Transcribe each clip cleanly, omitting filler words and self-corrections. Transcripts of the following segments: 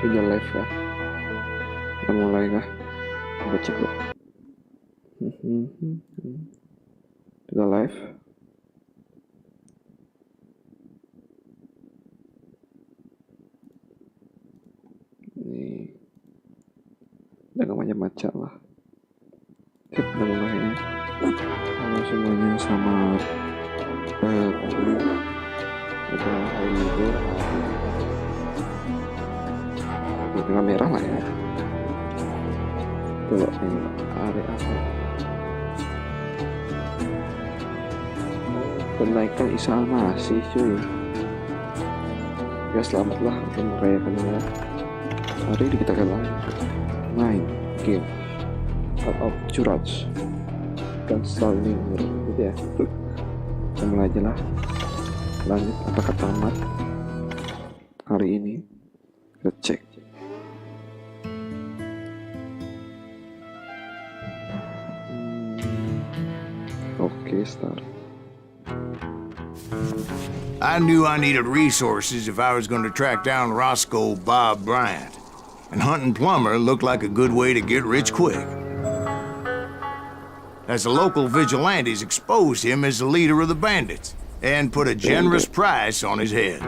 Udah live ya. Kita mulai kah? Coba cek dulu. Udah live. Ini udah gak macam-macam lah. Kita mulai ya. Halo semuanya, selamat pagi. Udah hari libur. Tengah merah lah ya. Coba ini hari apa? Kenaikan Isa masih cuy. Ya selamatlah untuk merayakannya. Hari ini kita akan main game out of Courage dan saling gitu ya. Kita mulai aja lah. Lanjut apakah tamat hari ini? Kita cek. Okay, start. I knew I needed resources if I was going to track down Roscoe Bob Bryant, and hunting Plumber looked like a good way to get rich quick. As the local vigilantes exposed him as the leader of the bandits, and put a generous price on his head.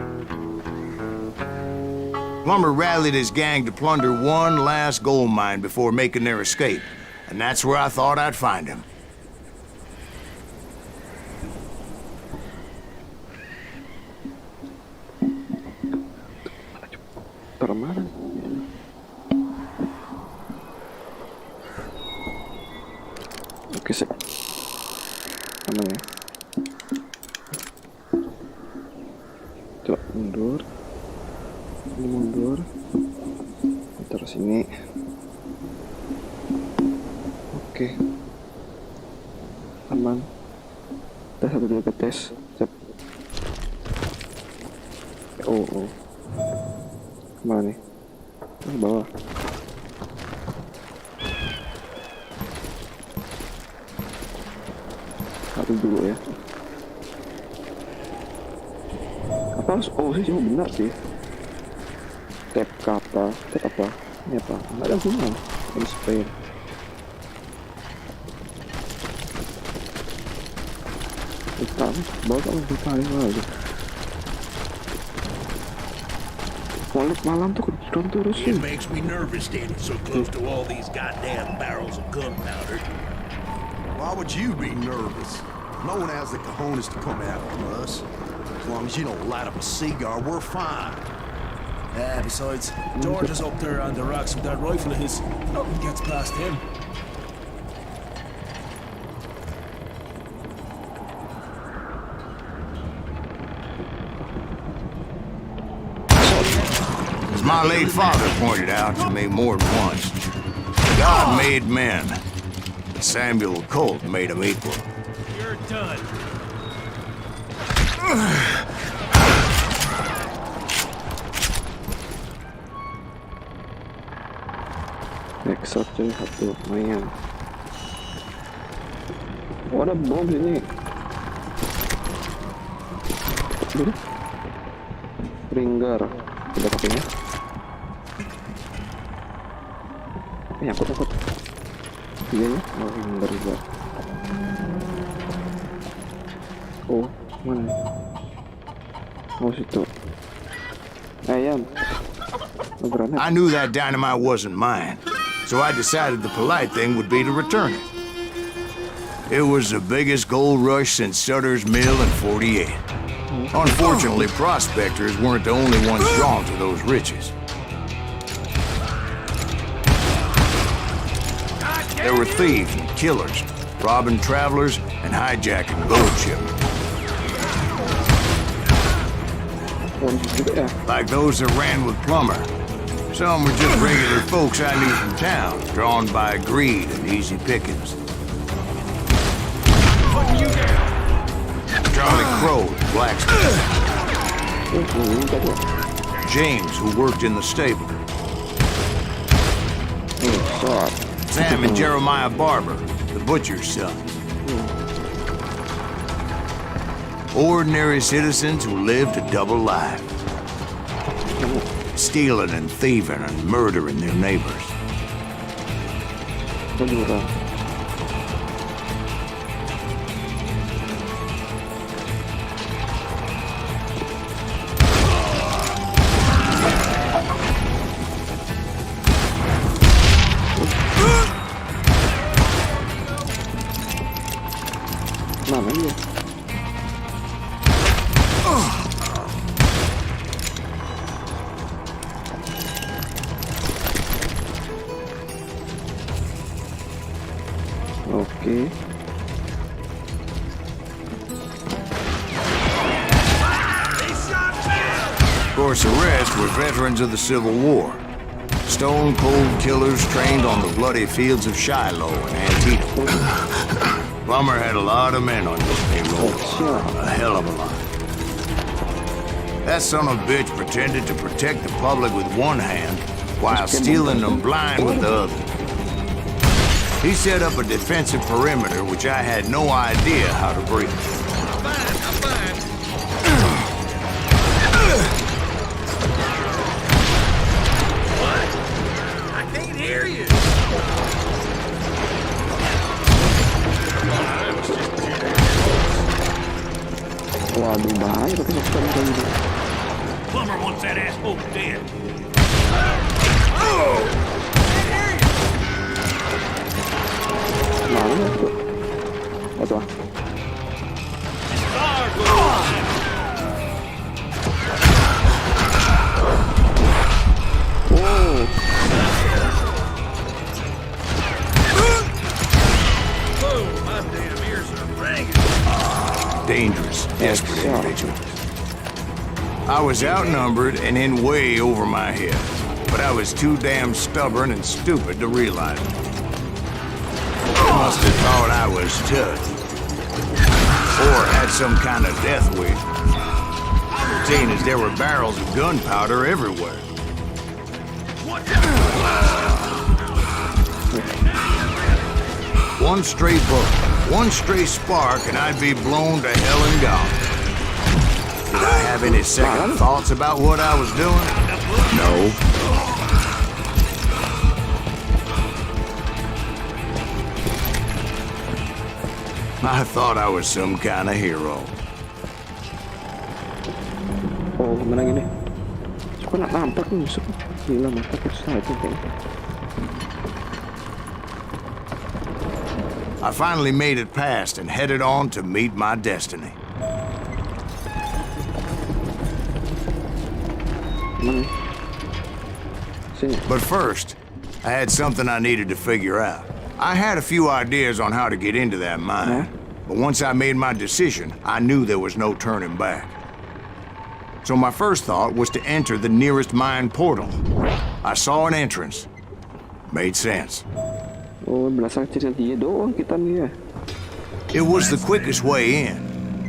Plumber rallied his gang to plunder one last gold mine before making their escape, and that's where I thought I'd find him. Permanen. Oke, sip. Aman ya. Coba mundur. Ini mundur. Terus ini. Oke. Aman. Tes satu dulu ke tes. Sip. Oh. Mana nih? Ke bawah. Satu dulu ya. Apa harus? Oh sih benar sih. Tab kata, tab apa? Ini apa? Nggak ada hubungan. Ini spray. Hitam, bawa kamu berkali lagi. Kulit malam tuh terusin. It makes me nervous standing so close to all these goddamn barrels of gunpowder. Why would you be nervous? No one has the cojones to come after us. As long as you don't light up a cigar, we're fine. Besides, George is up there on the rocks with that rifle of his. Nothing gets past him. As my late father pointed out to me more than once, God made men, but Samuel Colt made them equal. You're done. Next shot cuy, satu lumayan. Oh, ada bom sini. Ringer udah pakainya. Nyangkut. Iya ya, mau ringer juga. Oh, mana? Oh, situ. Ayam. I knew that dynamite wasn't mine, so I decided the polite thing would be to return it. It was the biggest gold rush since Sutter's Mill in '48. Unfortunately, prospectors weren't the only ones drawn to those riches. There were thieves and killers, robbing travelers and hijacking gold shipments. Like those that ran with Plumber. Some were just regular folks I knew from town, drawn by greed and easy pickings. Putting you down. Charlie Crow, blacksmith. James, who worked in the stable. Sam and Jeremiah Barber, the butcher's son. Ordinary citizens who lived a double life. stealing and thieving and murdering their neighbors. Itu jurang. Mana dia? Oke. Of course, the rest were veterans of the Civil War. Stone-cold killers trained on the bloody fields of Shiloh and Antietam. Plummer had a lot of men on his payroll. A hell of a lot. That son of a bitch pretended to protect the public with one hand while stealing them blind with the other. He set up a defensive perimeter which I had no idea how to breach. I can't hear you. Waduh, bahaya pakai shotgun kayak gitu. Plumber wants that asshole dead. Mana ya tuh? Aduh. Oh. My damn ears are ringing. Dangerous, desperate individuals. I was outnumbered and in way over my head, but I was too damn stubborn and stupid to realize it. They must have thought I was tough, or had some kind of death wish, seeing as there were barrels of gunpowder everywhere. One stray bullet, one stray spark, and I'd be blown to hell and gone. Did I have any second thoughts about what I was doing? No. I thought I was some kind of hero. Oh, mana gini? Suka nak nampak nih musuh. Gila, mata susah itu kayaknya. I finally made it past and headed on to meet my destiny. Mana? Sini. But first, I had something I needed to figure out. I had a few ideas on how to get into that mine, but once I made my decision, I knew there was no turning back. So my first thought was to enter the nearest mine portal. I saw an entrance. Made sense. Oh, belasan kecil dia doang kita nih ya. It was the quickest way in,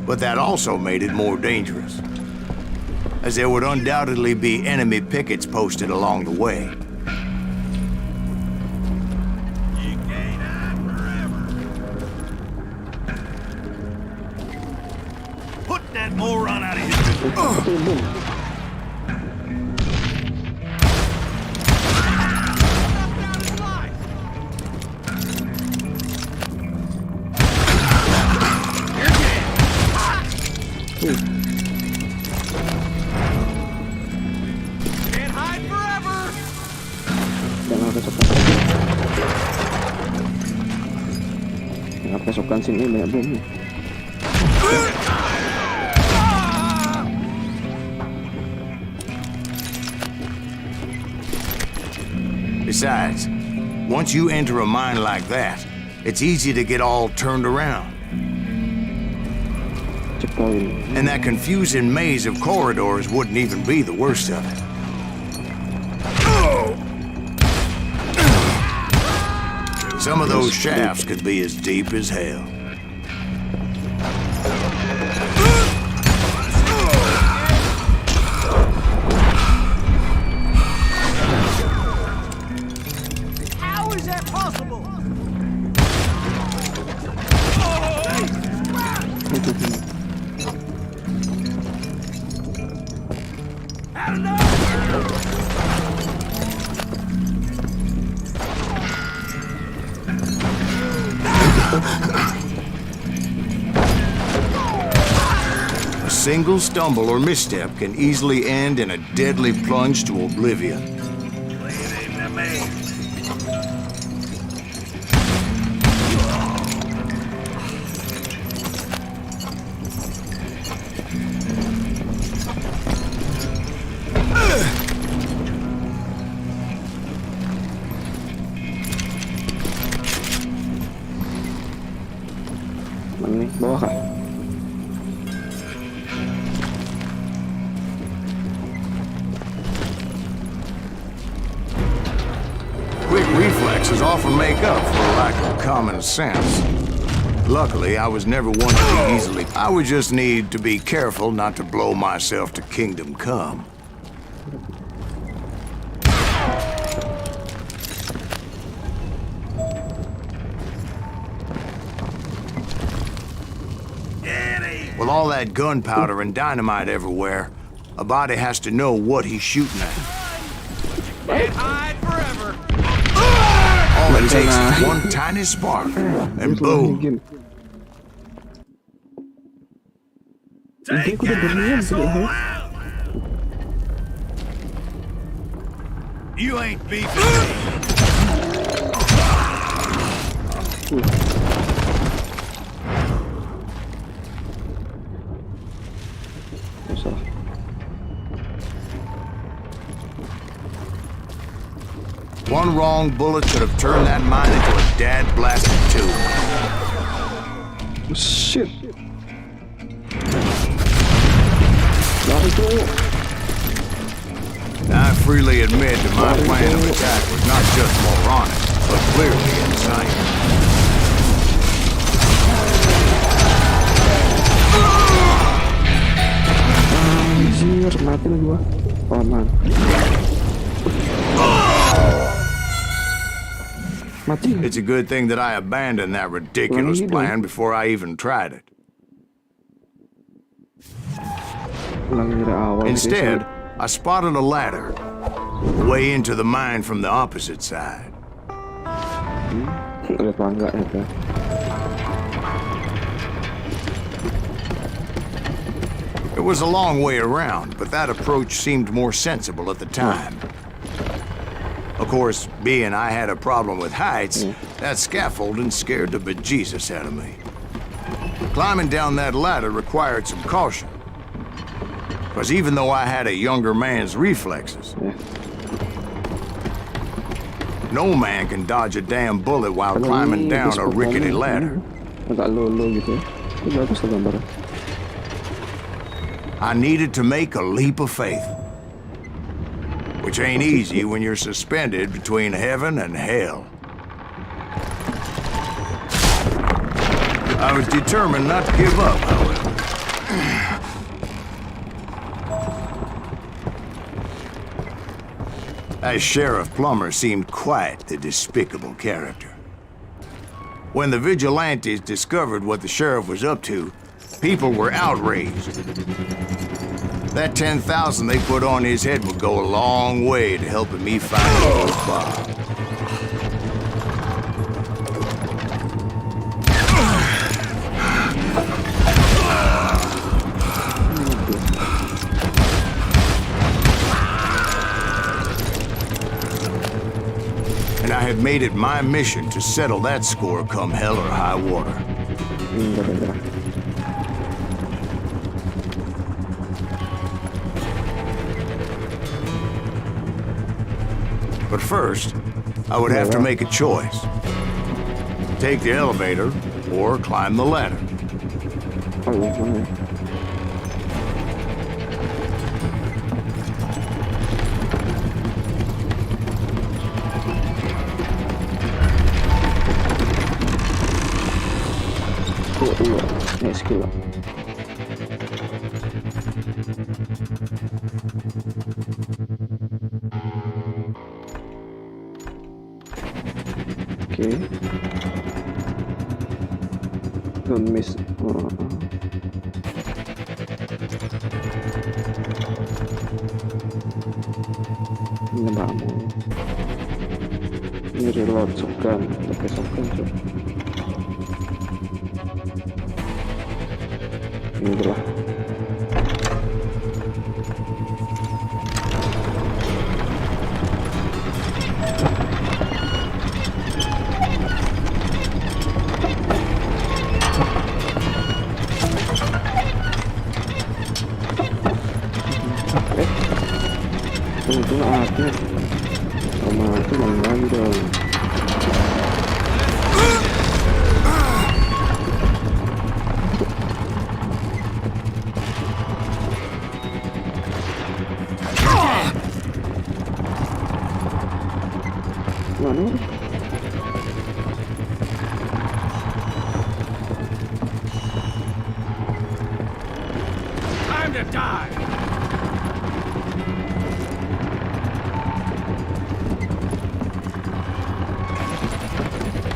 but that also made it more dangerous, as there would undoubtedly be enemy pickets posted along the way. You can't hide forever. Put that moron out of here. Can't hide forever. Jangan kesokan. Jangan kesokan sini banyak bomnya. Besides, once you enter a mine like that, it's easy to get all turned around. Checkpoint. And that confusing maze of corridors wouldn't even be the worst of it. Some of those shafts could be as deep as hell. How is that possible? Had enough! A single stumble or misstep can easily end in a deadly plunge to oblivion. Mana nih? Bawah kah? Quick reflexes often make up for a lack of common sense. Luckily, I was never one to be easily. I would just need to be careful not to blow myself to kingdom come. With all that gunpowder and dynamite everywhere, a body has to know what he's shooting at. Can't hide forever. All it takes is one tiny spark, and boom. Ini aku udah berniat sudah. You ain't beefing me. Masalah. One wrong bullet could have turned that mine into a dad-blasted tube. Shit. Lari tuh. I freely admit that my plan of attack was not just moronic, but clearly insane. Anjir, mati lagi gua. Oh man. Mati. It's a good thing that I abandoned that ridiculous plan before I even tried it. Ulangi dari awal. Instead, I spotted a ladder, a way into the mine from the opposite side. Ada tangga ya kan. It was a long way around, but that approach seemed more sensible at the time. Of course, being I had a problem with heights, that scaffolding scared the bejesus out of me. Climbing down that ladder required some caution. Because even though I had a younger man's reflexes, no man can dodge a damn bullet while climbing down a rickety ladder. Agak low gitu ya. Itu bagus lah gambarnya. I needed to make a leap of faith, which ain't easy when you're suspended between heaven and hell. I was determined not to give up, however. That Sheriff Plummer seemed quite the despicable character. When the vigilantes discovered what the sheriff was up to, people were outraged. That 10,000 they put on his head would go a long way to helping me find old Bob. And I had made it my mission to settle that score come hell or high water. But first, I would have to make a choice. Take the elevator or climb the ladder. Oh iya, mana ya? Oh iya, ini skill lah. Okay. Don't miss. Ini bangun. Ini reload shotgun, pakai shotgun coba. Ini adalah Itu ada. Sama itu main lagi dong. Mana? Time to die!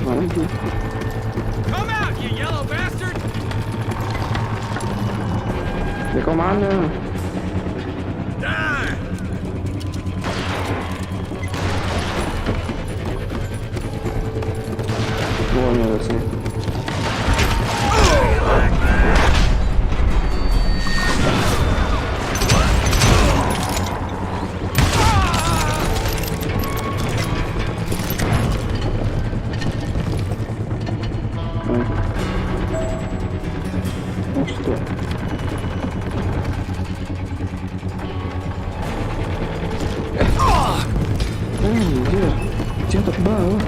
Mana itu? Come out, you yellow bastard! Dia ke mana? Die! Oh, ini ada sini. Anjir, jatuh ke bawah.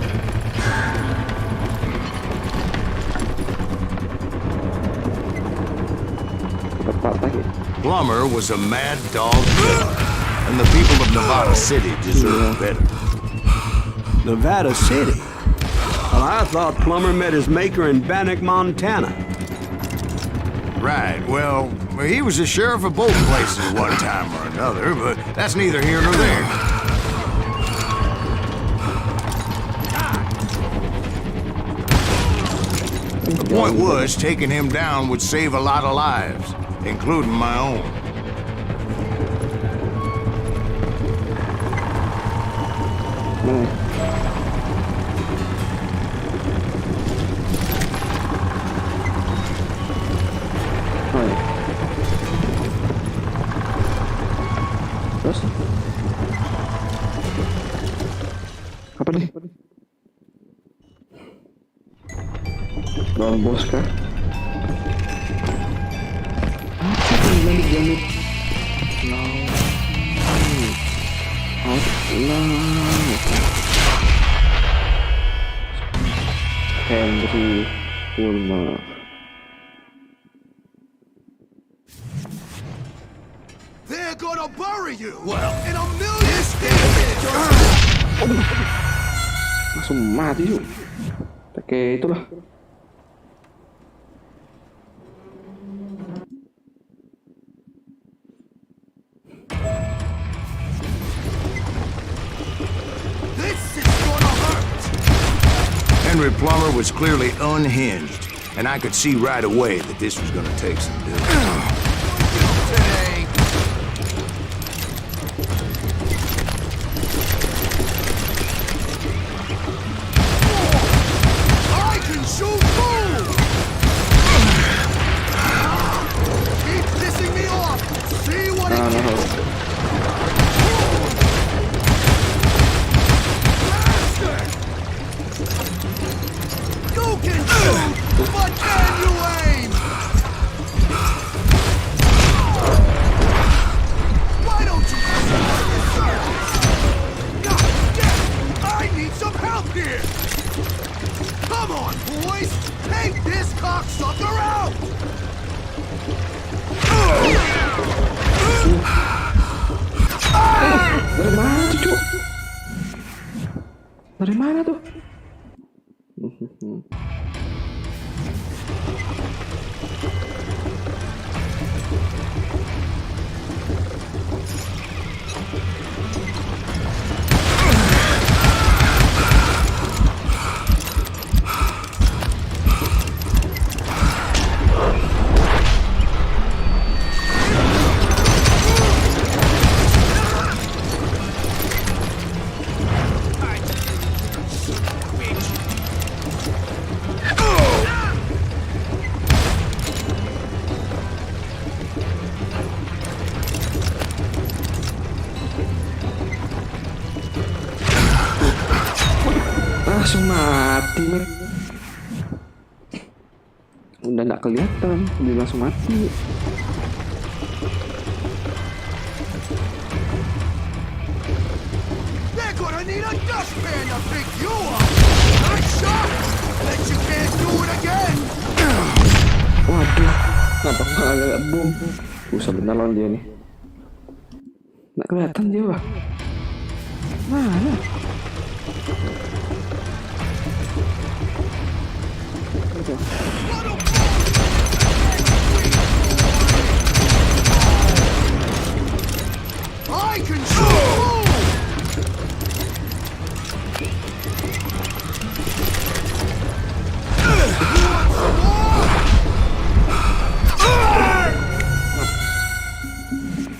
Tepat lagi. Plumber was a mad dog killer, and the people of Nevada City deserve better. Nevada City? Well, I thought Plumber met his maker in Bannock, Montana. Right, well, he was the sheriff of both places one time or another, but that's neither here nor there. The point was, taking him down would save a lot of lives, including my own. Terus? Apa nih? Bawang bos kah? Apa yang jamit? Henry Fulmer. They're gonna bury you! Well, in a million stages! Langsung mati yuk. Pakai itulah. Henry Plummer was clearly unhinged, and I could see right away that this was going to take some doing. I can shoot too! Keep pissing me off! See what it gets! You can shoot, but can you aim? Why don't you God damn, I need some help here! Come on, boys! Take this cocksucker out! Dari mana tuh, Cuk? Dari mana tuh? Langsung mati, men. Udah nggak kelihatan, dia langsung mati. dustpan to pick you up. Nice shot. Bet you can't do it again. Waduh, kenapa gua agak bom? Sebentar lawan dia nih. Nggak kelihatan dia, Wah. Mana? I can shoot.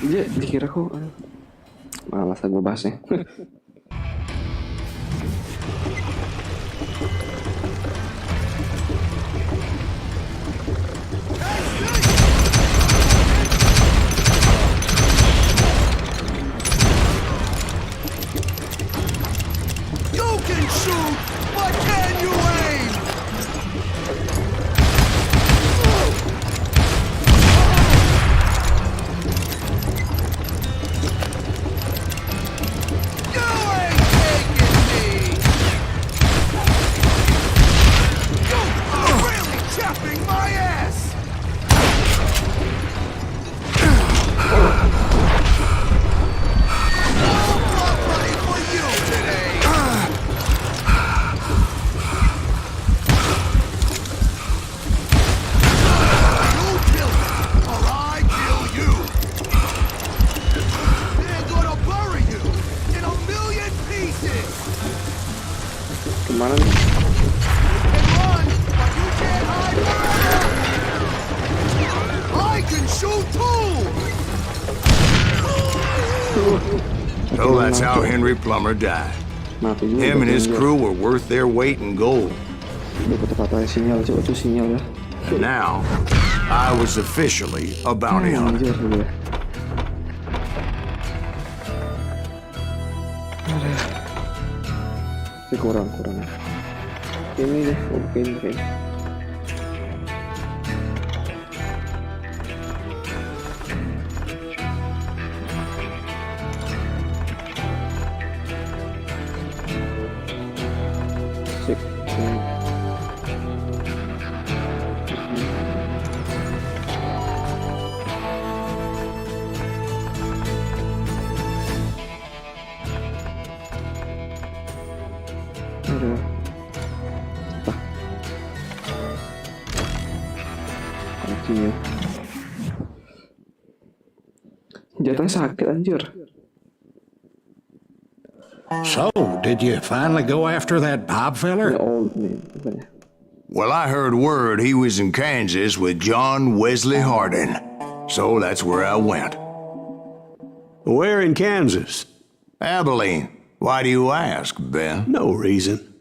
Dia dikira kok. Malas gue bahasnya. You can shoot, but can you aim? You ain't taking me. You are really chapping my ass. I'm ready for you today. You kill me, or I kill you. They're gonna bury you in a million pieces. Kemana nih? You can run, but you can't hide forever. I can shoot too. So that's how Henry Plummer died. Mati juga. Him and his crew were worth their weight in gold. Dapat patah sinyal, coba tuh sinyal ya. And now, I was officially a bounty hunter. Anjir gue. Aduh. Ini kurang. Ini deh, oke. Sip. Aduh. Apa? Kuncinya. Jatuhnya sakit anjir. So, did you finally go after that Bob feller? Old nih katanya. Well, I heard word he was in Kansas with John Wesley Hardin. So that's where I went. Where in Kansas? Abilene. Why do you ask, Ben? No reason.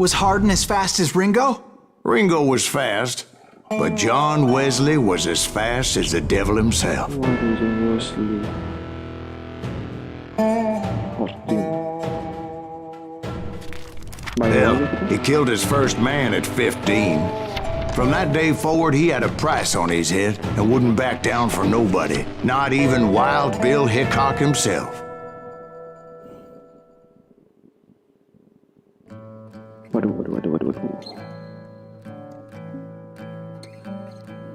Was Hardin as fast as Ringo? Ringo was fast, but John Wesley was as fast as the devil himself. Waduh, John Wesley. Hardin. Hell, he killed his first man at 15. From that day forward, he had a price on his head and wouldn't back down for nobody, not even Wild Bill Hickok himself. Waduh.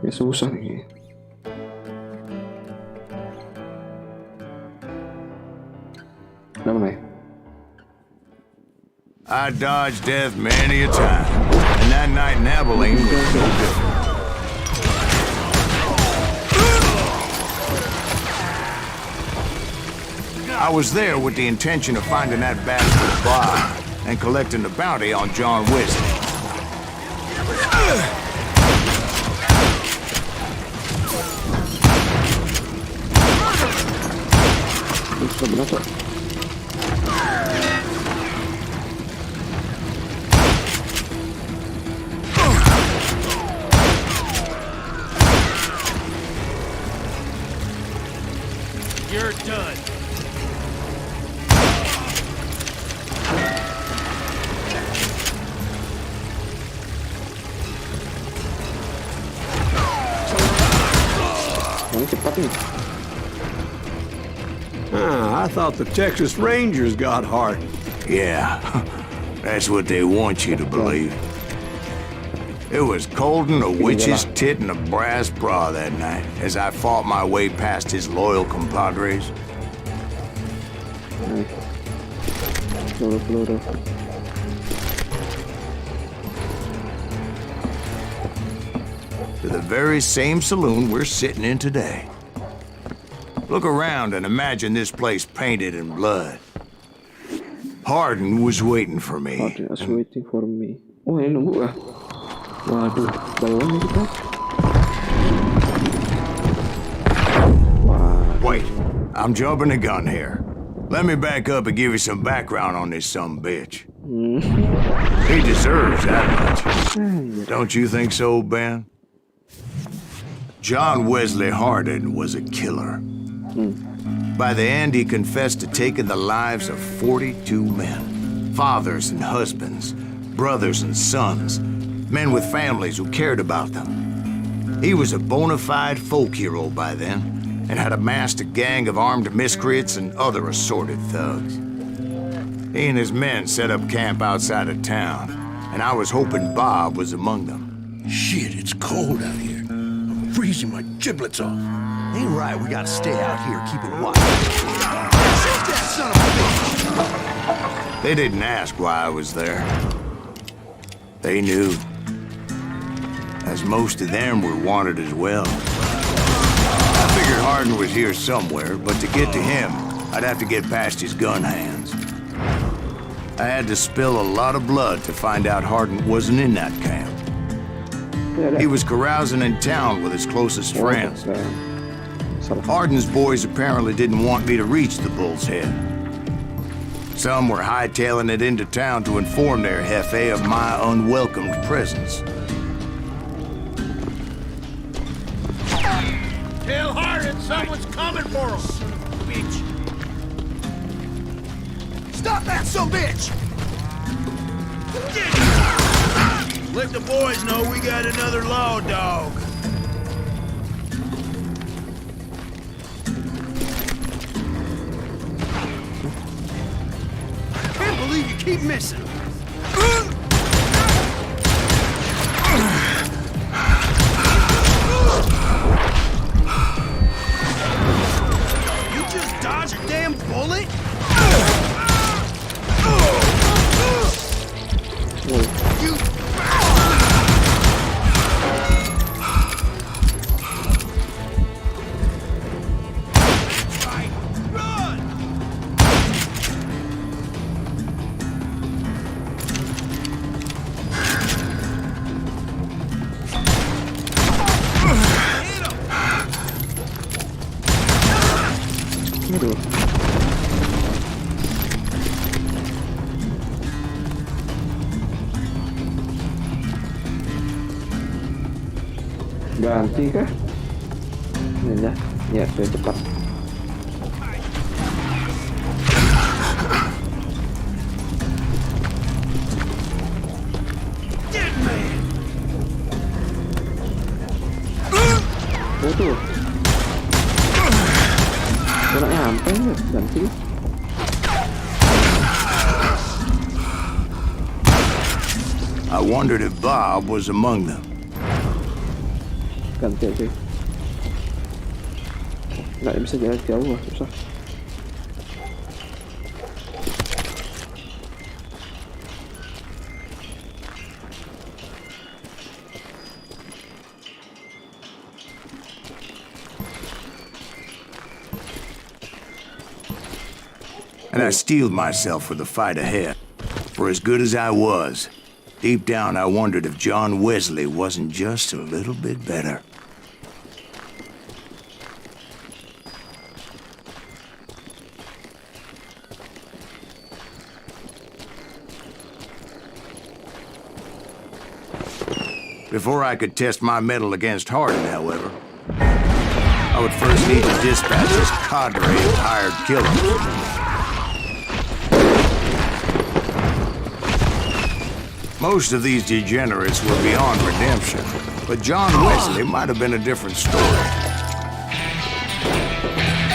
Ya susah nih. Kenapa nih? I dodged death many a time, and that night in Abilene was no different. I was there with the intention of finding that bastard Bawah and collecting the bounty on John Wesley. You're done. Cepat nih. I thought the Texas Rangers got Hardin. Yeah, that's what they want you to believe. It was colder a witch's tit in a brass bra that night as I fought my way past his loyal compadres. Peluru. To the very same saloon we're sitting in today. Look around and imagine this place painted in blood. Hardin was waiting for me. Hardin was waiting for me. Oh, ini nunggu ah. Waduh, bawah nih kita. Wait, I'm jumping the gun here. Let me back up and give you some background on this sumbitch. He deserves that much. Don't you think so, Ben? John Wesley Hardin was a killer. By the end, he confessed to taking the lives of 42 men. Fathers and husbands, brothers and sons, men with families who cared about them. He was a bona fide folk hero by then, and had amassed a gang of armed miscreants and other assorted thugs. He and his men set up camp outside of town, and I was hoping Bob was among them. Shit, it's cold out here. I'm freezing my giblets off. Ain't right, we gotta stay out here, keep it watch. Shoot that son of a bitch! They didn't ask why I was there. They knew. As most of them were wanted as well. I figured Hardin was here somewhere, but to get to him, I'd have to get past his gun hands. I had to spill a lot of blood to find out Hardin wasn't in that camp. He was carousing in town with his closest friends. Hardin's boys apparently didn't want me to reach the Bull's Head. Some were hightailing it into town to inform their jefe of my unwelcomed presence. Tell Hardin someone's coming for him. Bitch. Stop that son of a bitch! Let the boys know we got another law dog. Can't believe you keep missing. You just dodged a damn bullet? You... Aduh. Ganti kah? Ya, ya, sudah cepat. Oh tuh. Kurang nyampe ya, ganti. I wondered if Bob was among them. Ganti aja. Nggak bisa jalan jauh lah, susah. And I steeled myself for the fight ahead. For as good as I was, deep down I wondered if John Wesley wasn't just a little bit better. Before I could test my mettle against Hardin, however, I would first need to dispatch his cadre of hired killers. Most of these degenerates were beyond redemption, but John Wesley might have been a different story.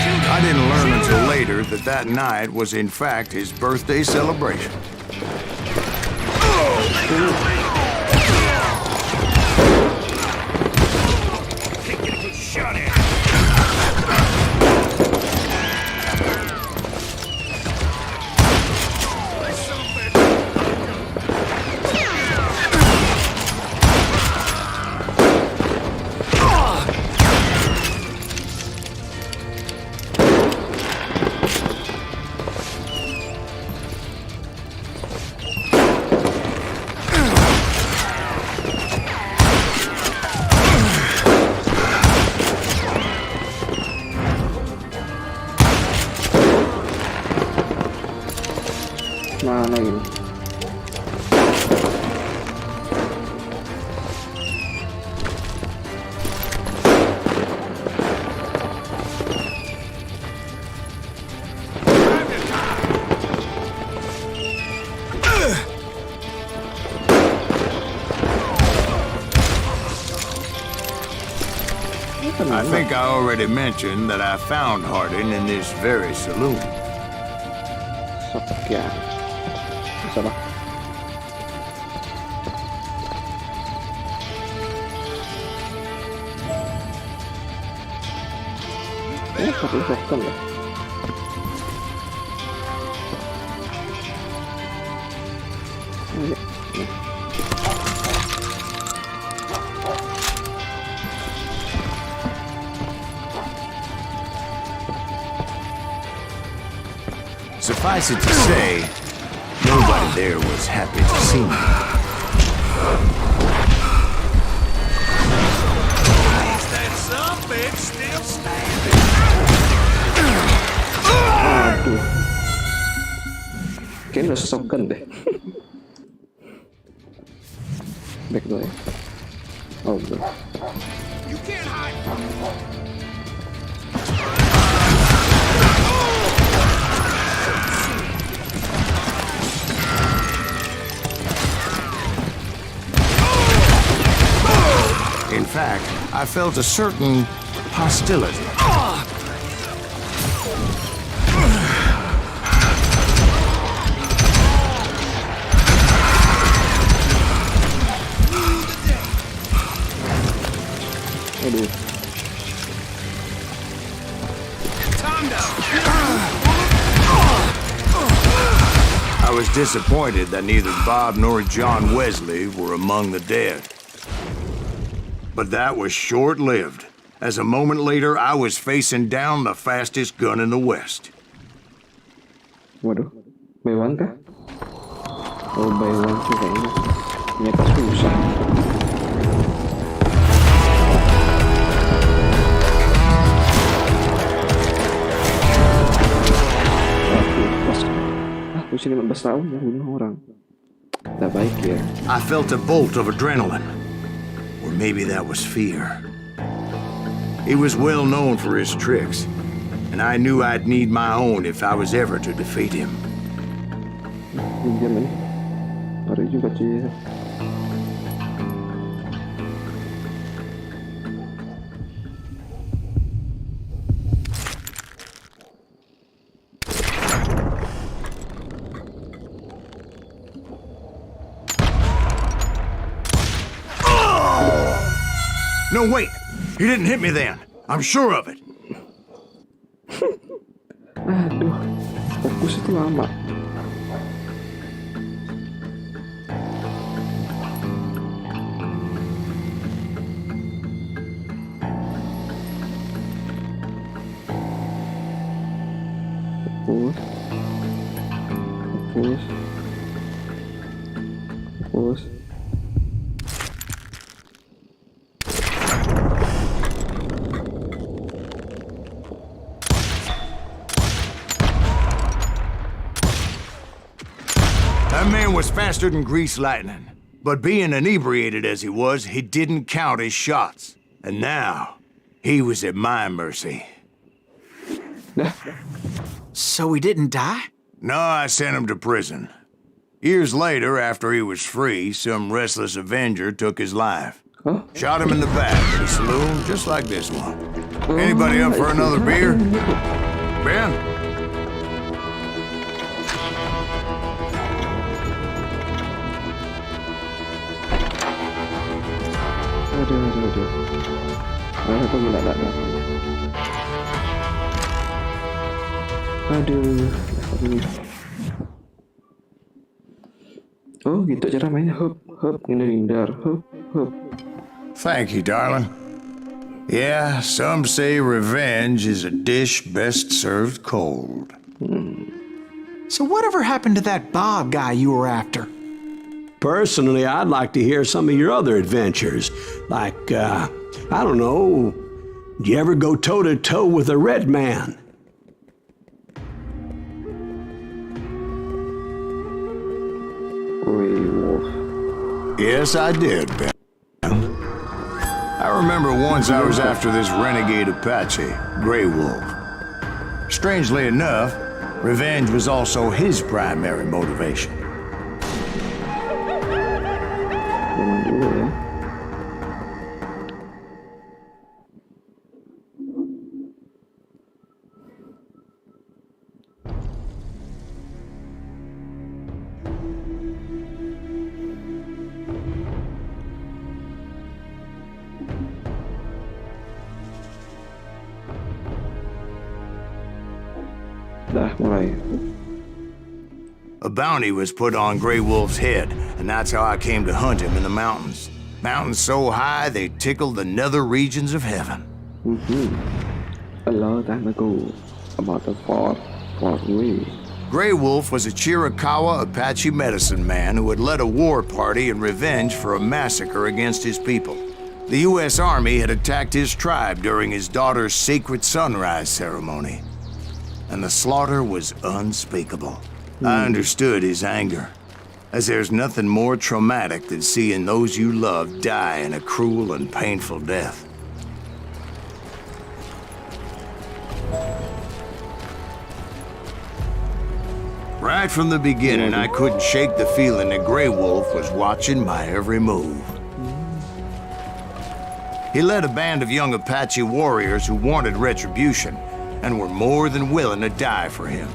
I didn't learn until later that that night was in fact his birthday celebration. Mana ini? I think I already mentioned that I found Hardin in this very saloon. Sekian. Salah. Satu shotgun ya. Suffice it to say, nobody there was happy to see me. Is that some bitch still standing? Aduh. Kayaknya udah shotgun deh. Back dulu ya. Oh, belum. You can't hide. In fact, I felt a certain hostility. Aduh. I was disappointed that neither Bob nor John Wesley were among the dead. But that was short-lived, as a moment later I was facing down the fastest gun in the West. Waduh. By.U kah? Oh, By.U sih kayaknya. Nyet susah. Usia 15 tahun ya bunuh orang. Tidak baik ya. I felt a bolt of adrenaline. Or maybe that was fear. He was well known for his tricks, and I knew I'd need my own if I was ever to defeat him. Jamen. Baru juga cuy. No, wait! He didn't hit me then. I'm sure of it. Aduh, fokus itu lama. Fokus. Fokus. Fokus. That man was faster than greased lightning. But being inebriated as he was, he didn't count his shots. And now, he was at my mercy. So he didn't die? No, I sent him to prison. Years later, after he was free, some restless Avenger took his life. Huh? Shot him in the back in a saloon just like this one. Anybody up for another beer? Ben? Aduh. Aku gila dah. Aduh. Oh, gitu cara mainnya. Hop, ngindar. Hop. Thank you, darling. Yeah, some say revenge is a dish best served cold. So whatever happened to that Bob guy you were after? Personally, I'd like to hear some of your other adventures. Like, I don't know, did you ever go toe-to-toe with a red man? Grey Wolf. Yes, I did, Ben. I remember once I was after this renegade Apache, Grey Wolf. Strangely enough, revenge was also his primary motivation. Memang dulu ya. Dah mulai. A bounty was put on Grey Wolf's head, and that's how I came to hunt him in the mountains. Mountains so high they tickled the nether regions of heaven. A long time ago, about the far away. Grey Wolf was a Chiricahua Apache medicine man who had led a war party in revenge for a massacre against his people. The U.S. Army had attacked his tribe during his daughter's sacred sunrise ceremony, and the slaughter was unspeakable. I understood his anger, as there's nothing more traumatic than seeing those you love die in a cruel and painful death. Right from the beginning, I couldn't shake the feeling that Grey Wolf was watching my every move. He led a band of young Apache warriors who wanted retribution and were more than willing to die for him.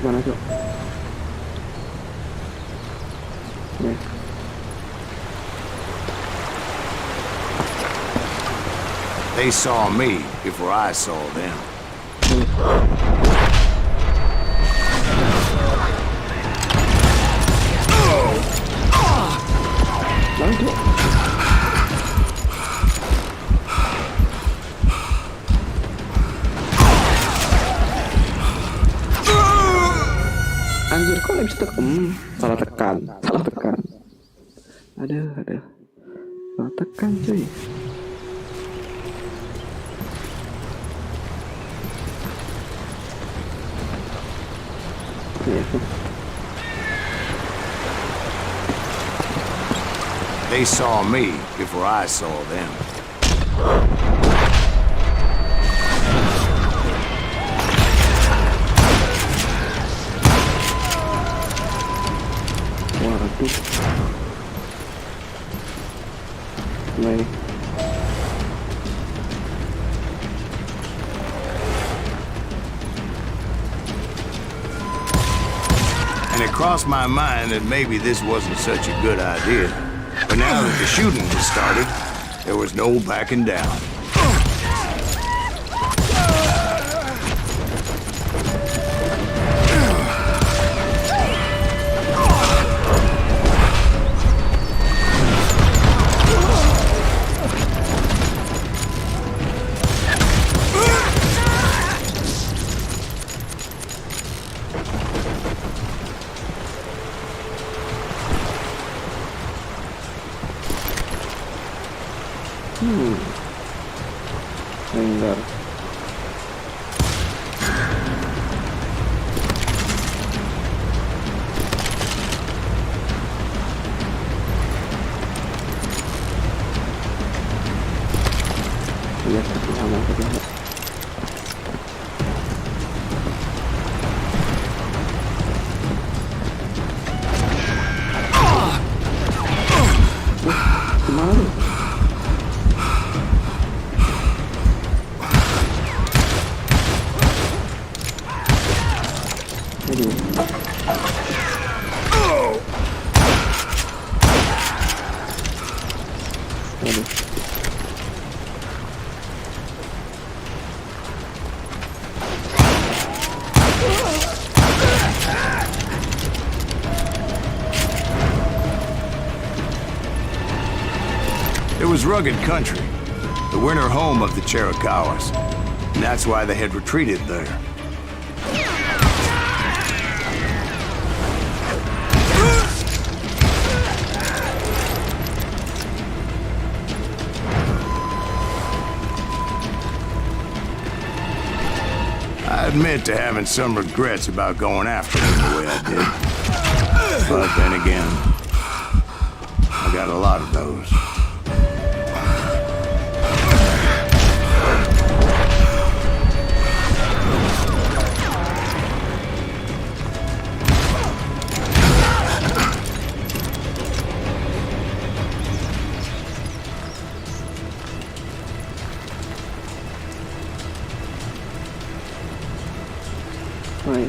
Mana tuh? Nih. They saw me before I saw them. Lanjut. Anjir, kok nggak bisa tekan? Salah tekan. Aduh. Salah tekan, cuy. They saw me before I saw them. Waduh. Nih. And it crossed my mind that maybe this wasn't such a good idea. But now that the shooting was started, there was no backing down. Enggak. was rugged country, the winter home of the Chiricahuas, and that's why they had retreated there. I admit to having some regrets about going after them the way I did. But then again, I got a lot of those. Right.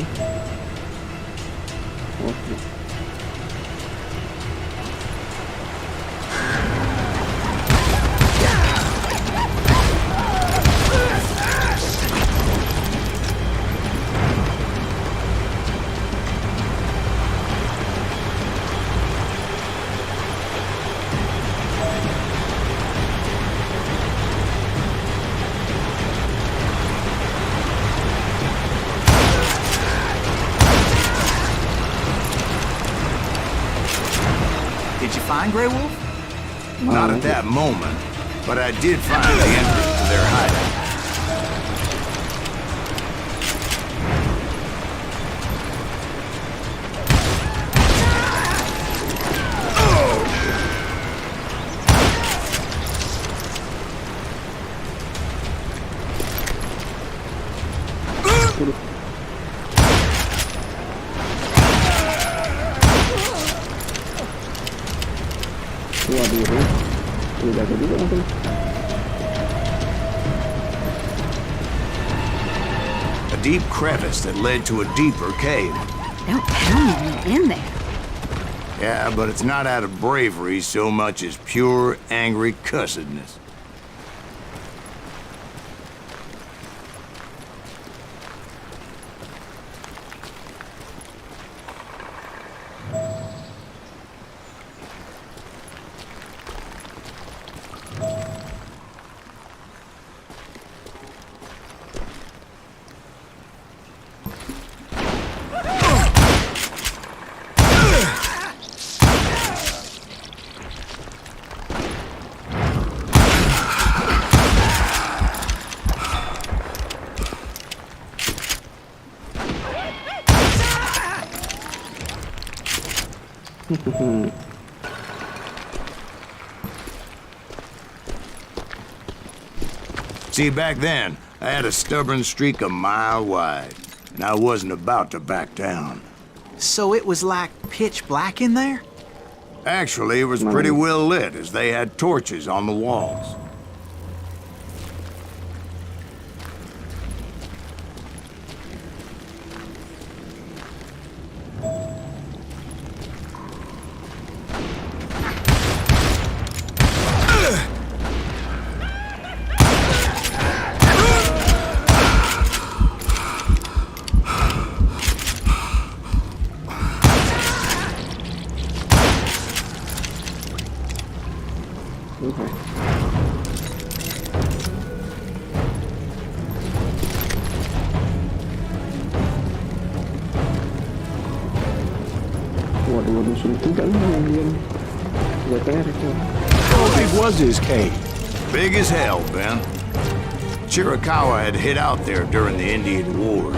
Did you find Grey Wolf? Not at that moment, but I did find the entrance to their hideout. Waduh, ini jago juga mungkin. A deep crevice that led to a deeper cave. Don't tell me you're in there. Yeah, but it's not out of bravery so much as pure, angry cussedness. See, back then, I had a stubborn streak a mile wide, and I wasn't about to back down. So it was like pitch black in there? Actually, it was pretty well lit, as they had torches on the walls. Waduh, suntuk kan yang GPR itu. How big was his cave? Big as hell, Ben. Chiricahua had hid out there during the Indian Wars.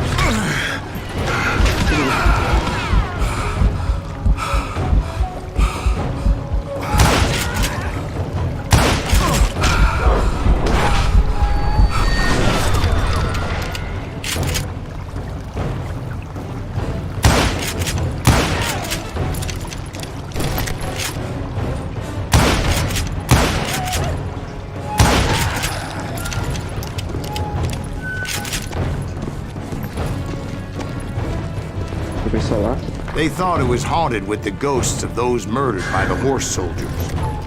They thought it was haunted with the ghosts of those murdered by the horse soldiers.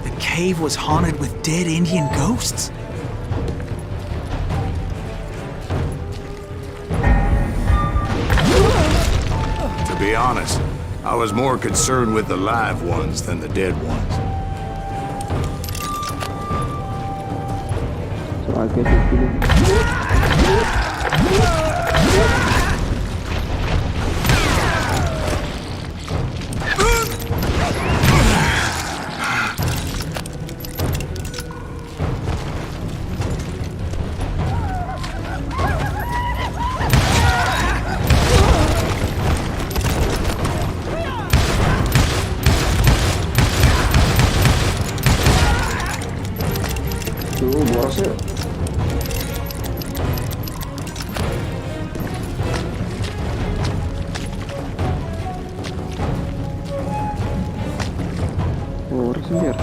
The cave was haunted with dead Indian ghosts? To be honest, I was more concerned with the live ones than the dead ones. Agak sih. Tuh, borosnya. Borosnya biar.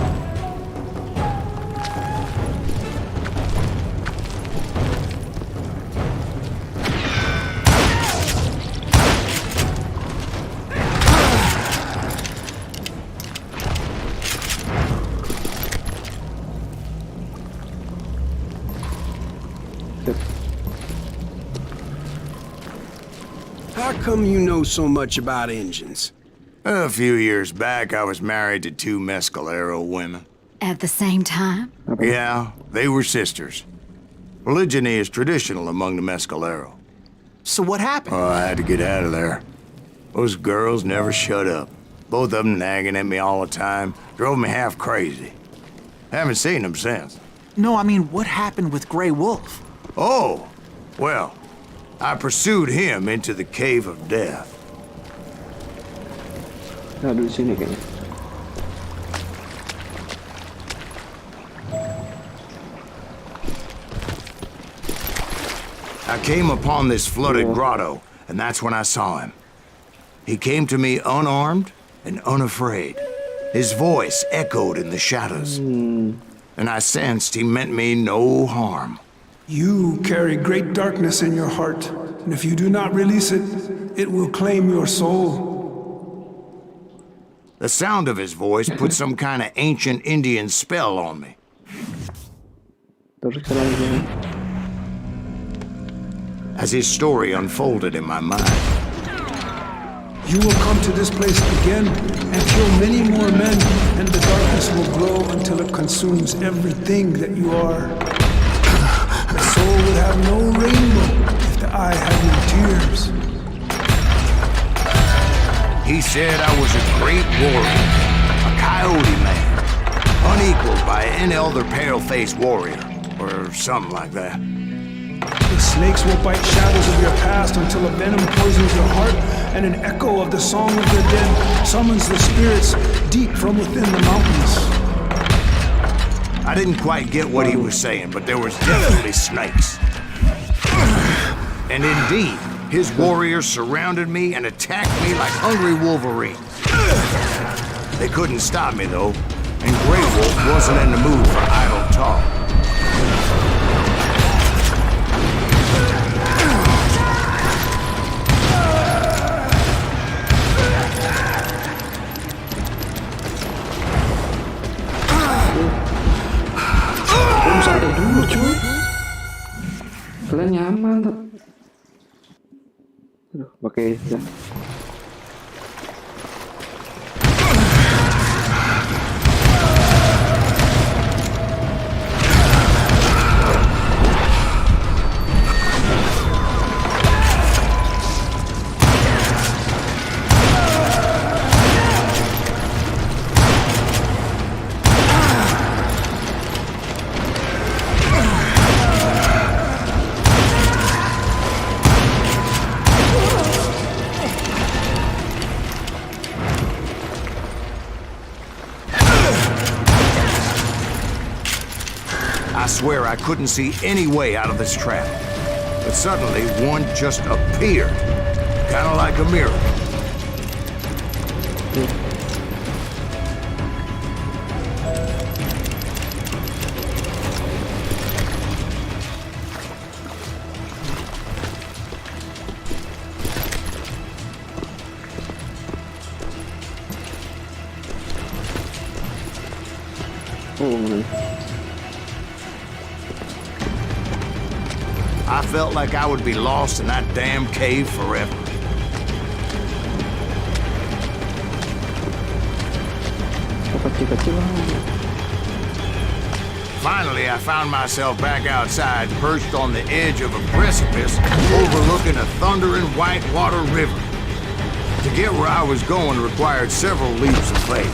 How come you know so much about engines? A few years back, I was married to 2 Mescalero women. At the same time? Yeah, they were sisters. Polygyny is traditional among the Mescalero. So what happened? Oh, I had to get out of there. Those girls never shut up. Both of them nagging at me all the time. Drove me half crazy. Haven't seen them since. No, I mean, what happened with Grey Wolf? Oh, well, I pursued him into the Cave of Death. Aduh, sini kayaknya. I came upon this flooded grotto, and that's when I saw him. He came to me unarmed and unafraid. His voice echoed in the shadows, and I sensed he meant me no harm. You carry great darkness in your heart, and if you do not release it, it will claim your soul. The sound of his voice put some kind of ancient Indian spell on me. Terus ke lagi. As his story unfolded in my mind, You will come to this place again and kill many more men, and the darkness will grow until it consumes everything that you are. The soul would have no rainbow if the eye had no tears. he said I was a great warrior, a coyote man, unequaled by any other pale-faced warrior, or something like that. The snakes will bite shadows of your past until a venom poisons your heart, and an echo of the song of the dead summons the spirits deep from within the mountains. I didn't quite get what he was saying, but there was definitely snakes. And indeed, his warriors surrounded me and attacked me like hungry wolverines. They couldn't stop me, though, and Grey Wolf wasn't in the mood for idle talk. Santai dulu cuy. Kalian nyaman tuh. Aduh, pakai ya. I swear I couldn't see any way out of this trap. But suddenly, one just appeared. Kind of like a miracle. I felt like I would be lost in that damn cave forever. Finally, I found myself back outside, perched on the edge of a precipice, overlooking a thundering whitewater river. To get where I was going required several leaps of faith,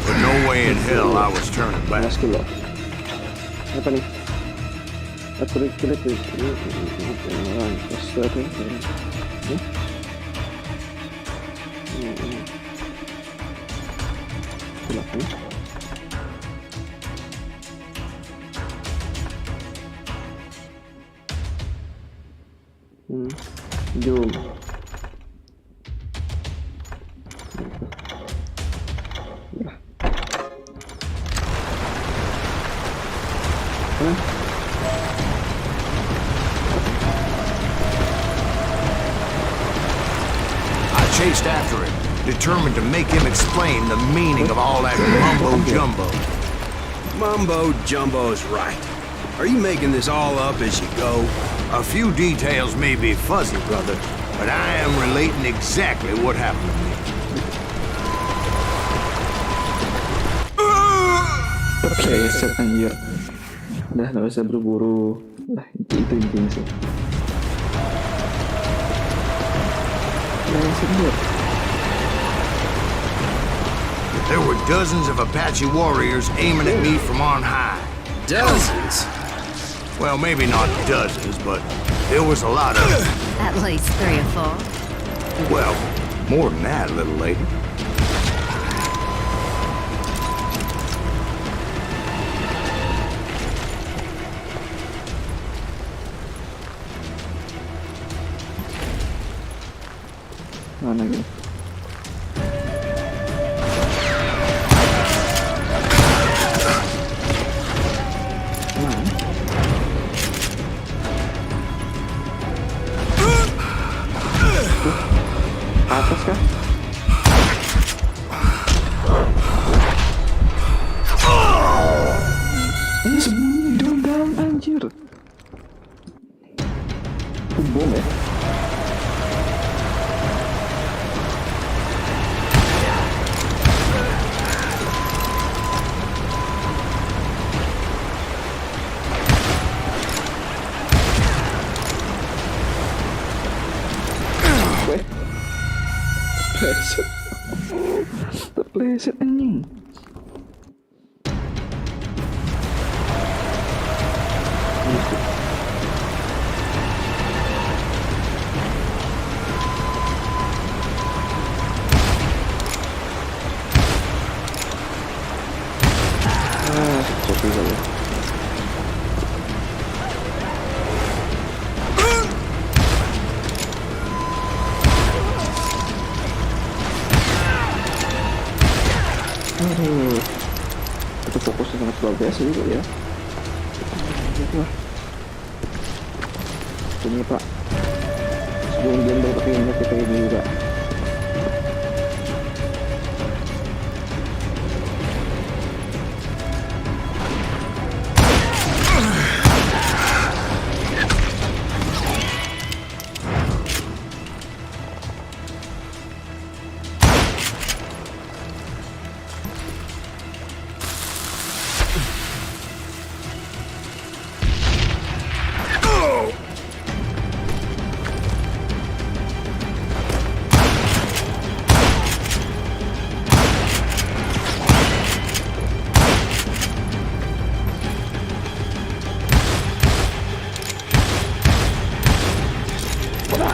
but no way in hell I was turning back. Mas dulu. Apa nih? Klik. Zoom. I chased after him, determined to make him explain the meaning of all that mumbo-jumbo. Mumbo-jumbo's right. Are you making this all up as you go? A few details may be fuzzy, brother, but I am relating exactly what happened to me. Terpleset anjir. Udah nggak usah berburu. Lah itu intinya sih. There were dozens of Apache warriors aiming at me from on high. Dozens? Well, maybe not dozens, but there was a lot of them. At least 3 or 4. Well, more than that, little lady. Mana gitu? Atas kah? Ini sembunyi dong dalam anjir. Bom ya? Terpleset anjing. Seperti itu. Itu fokusnya sangat luar biasa juga ya. Ini pak, sebelum gendong pakai ini kita ini juga.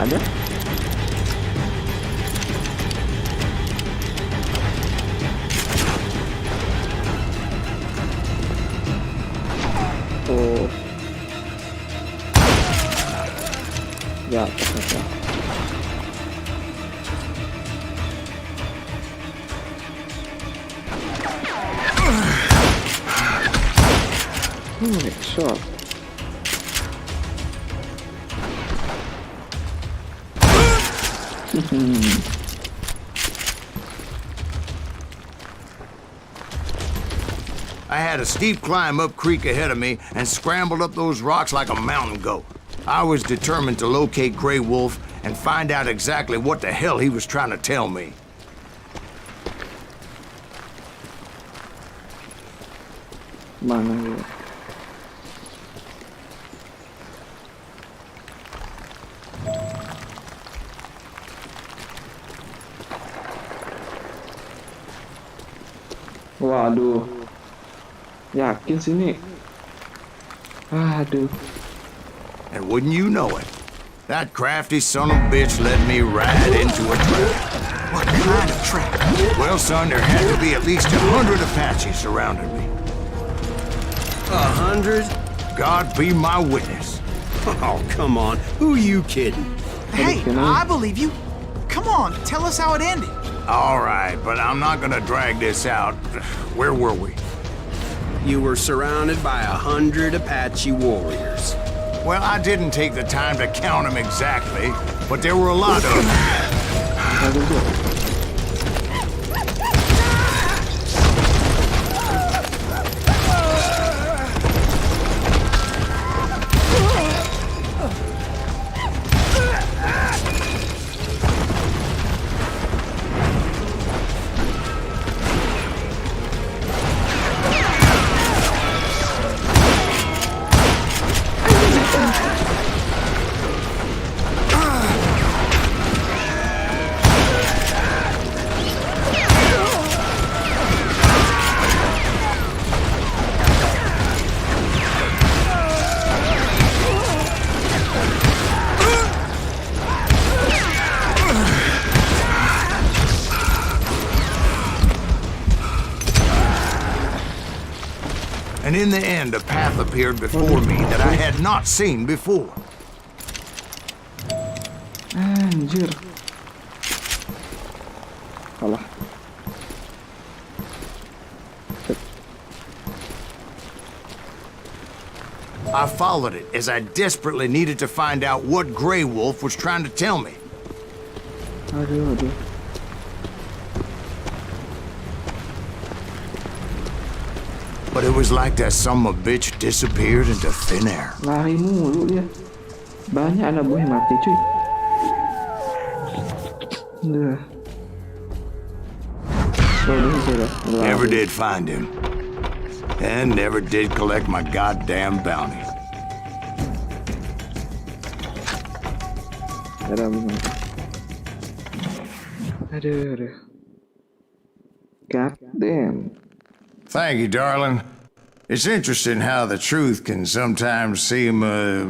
Ada. Oh. Ya, ternyata. Shot. I had a steep climb up creek ahead of me and scrambled up those rocks like a mountain goat. I was determined to locate Grey Wolf and find out exactly what the hell he was trying to tell me. Mana ya? Waduh. Yakin sini. Aduh. And wouldn't you know it, that crafty son of a bitch led me right into a trap. What kind of trap? Well, son, there had to be at least 100 Apaches surrounding me. 100? God be my witness. Oh, come on. Who you kidding? Hey, I believe you. Come on, tell us how it ended. All right, but I'm not gonna drag this out. Where were we? You were surrounded by 100 Apache warriors. Well, I didn't take the time to count them exactly, but there were a lot of them. And in the end, a path appeared before me that I had not seen before. Anjir. Alah. I followed it as I desperately needed to find out what Grey Wolf was trying to tell me. Aduh, aduh. But it was like that son of a bitch disappeared into thin air. Lari mulu dia. Banyak anak buah yang mati, cuy. Duh. Never did find him. And never did collect my goddamn bounty. Aduh, aduh. God damn. Thank you, darling. It's interesting how the truth can sometimes seem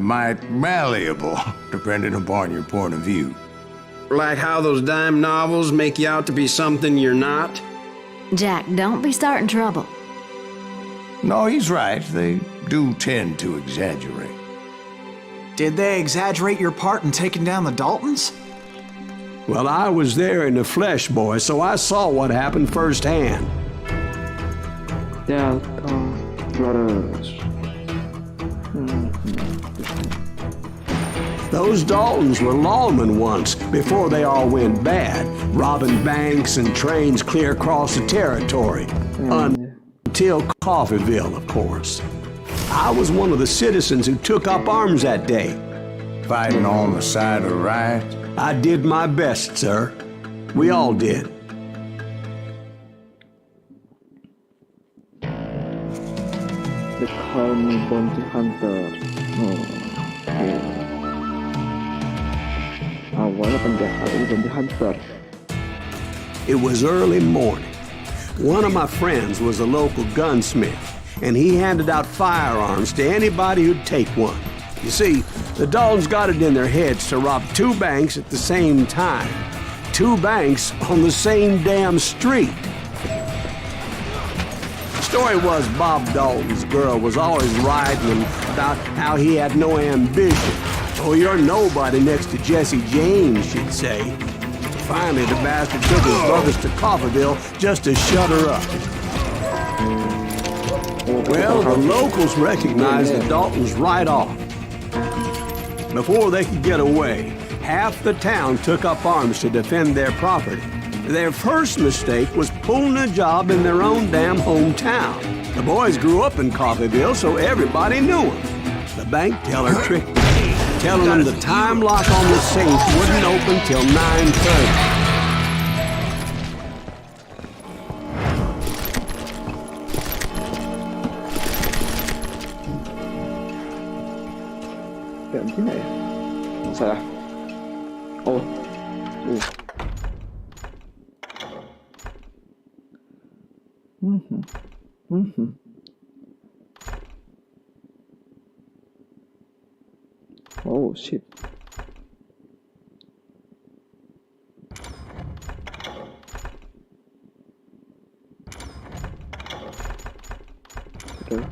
might malleable, depending upon your point of view. Like how those dime novels make you out to be something you're not? Jack, don't be starting trouble. No, he's right. They do tend to exaggerate. Did they exaggerate your part in taking down the Daltons? Well, I was there in the flesh, boy, so I saw what happened firsthand. Brothers. Those Daltons were lawmen once, before they all went bad, robbing banks and trains clear across the territory. Until Coffeeville, of course. I was one of the citizens who took up arms that day. Fighting on the side of right? I did my best, sir. We all did. They call me bounty hunter. Okay. Awalnya penjahat, ini bounty hunter. It was early morning. One of my friends was a local gunsmith, and he handed out firearms to anybody who'd take one. You see, the Daltons got it in their heads to rob 2 banks at the same time. 2 banks on the same damn street. The story was Bob Dalton's girl was always writing him about how he had no ambition. Oh, you're nobody next to Jesse James, she'd say. Finally, the bastard took his brothers to Coffeeville just to shut her up. Well, the locals recognized the Daltons right off. Before they could get away, half the town took up arms to defend their property. Their first mistake was pulling a job in their own damn hometown. The boys grew up in Coffeeville, so everybody knew them. The bank teller tricked them, telling them the time lock on the safe wouldn't open till 9:30. Gimana ya? Salah. Oh. Oh shit. Udah.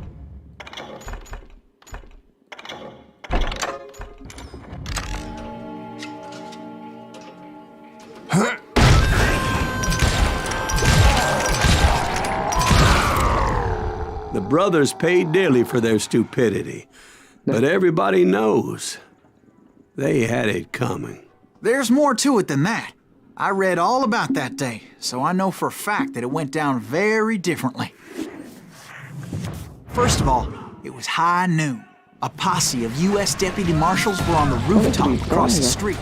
The brothers paid dearly for their stupidity, but everybody knows they had it coming. There's more to it than that. I read all about that day, so I know for a fact that it went down very differently. First of all, it was high noon. A posse of U.S. deputy marshals were on the rooftop across the street.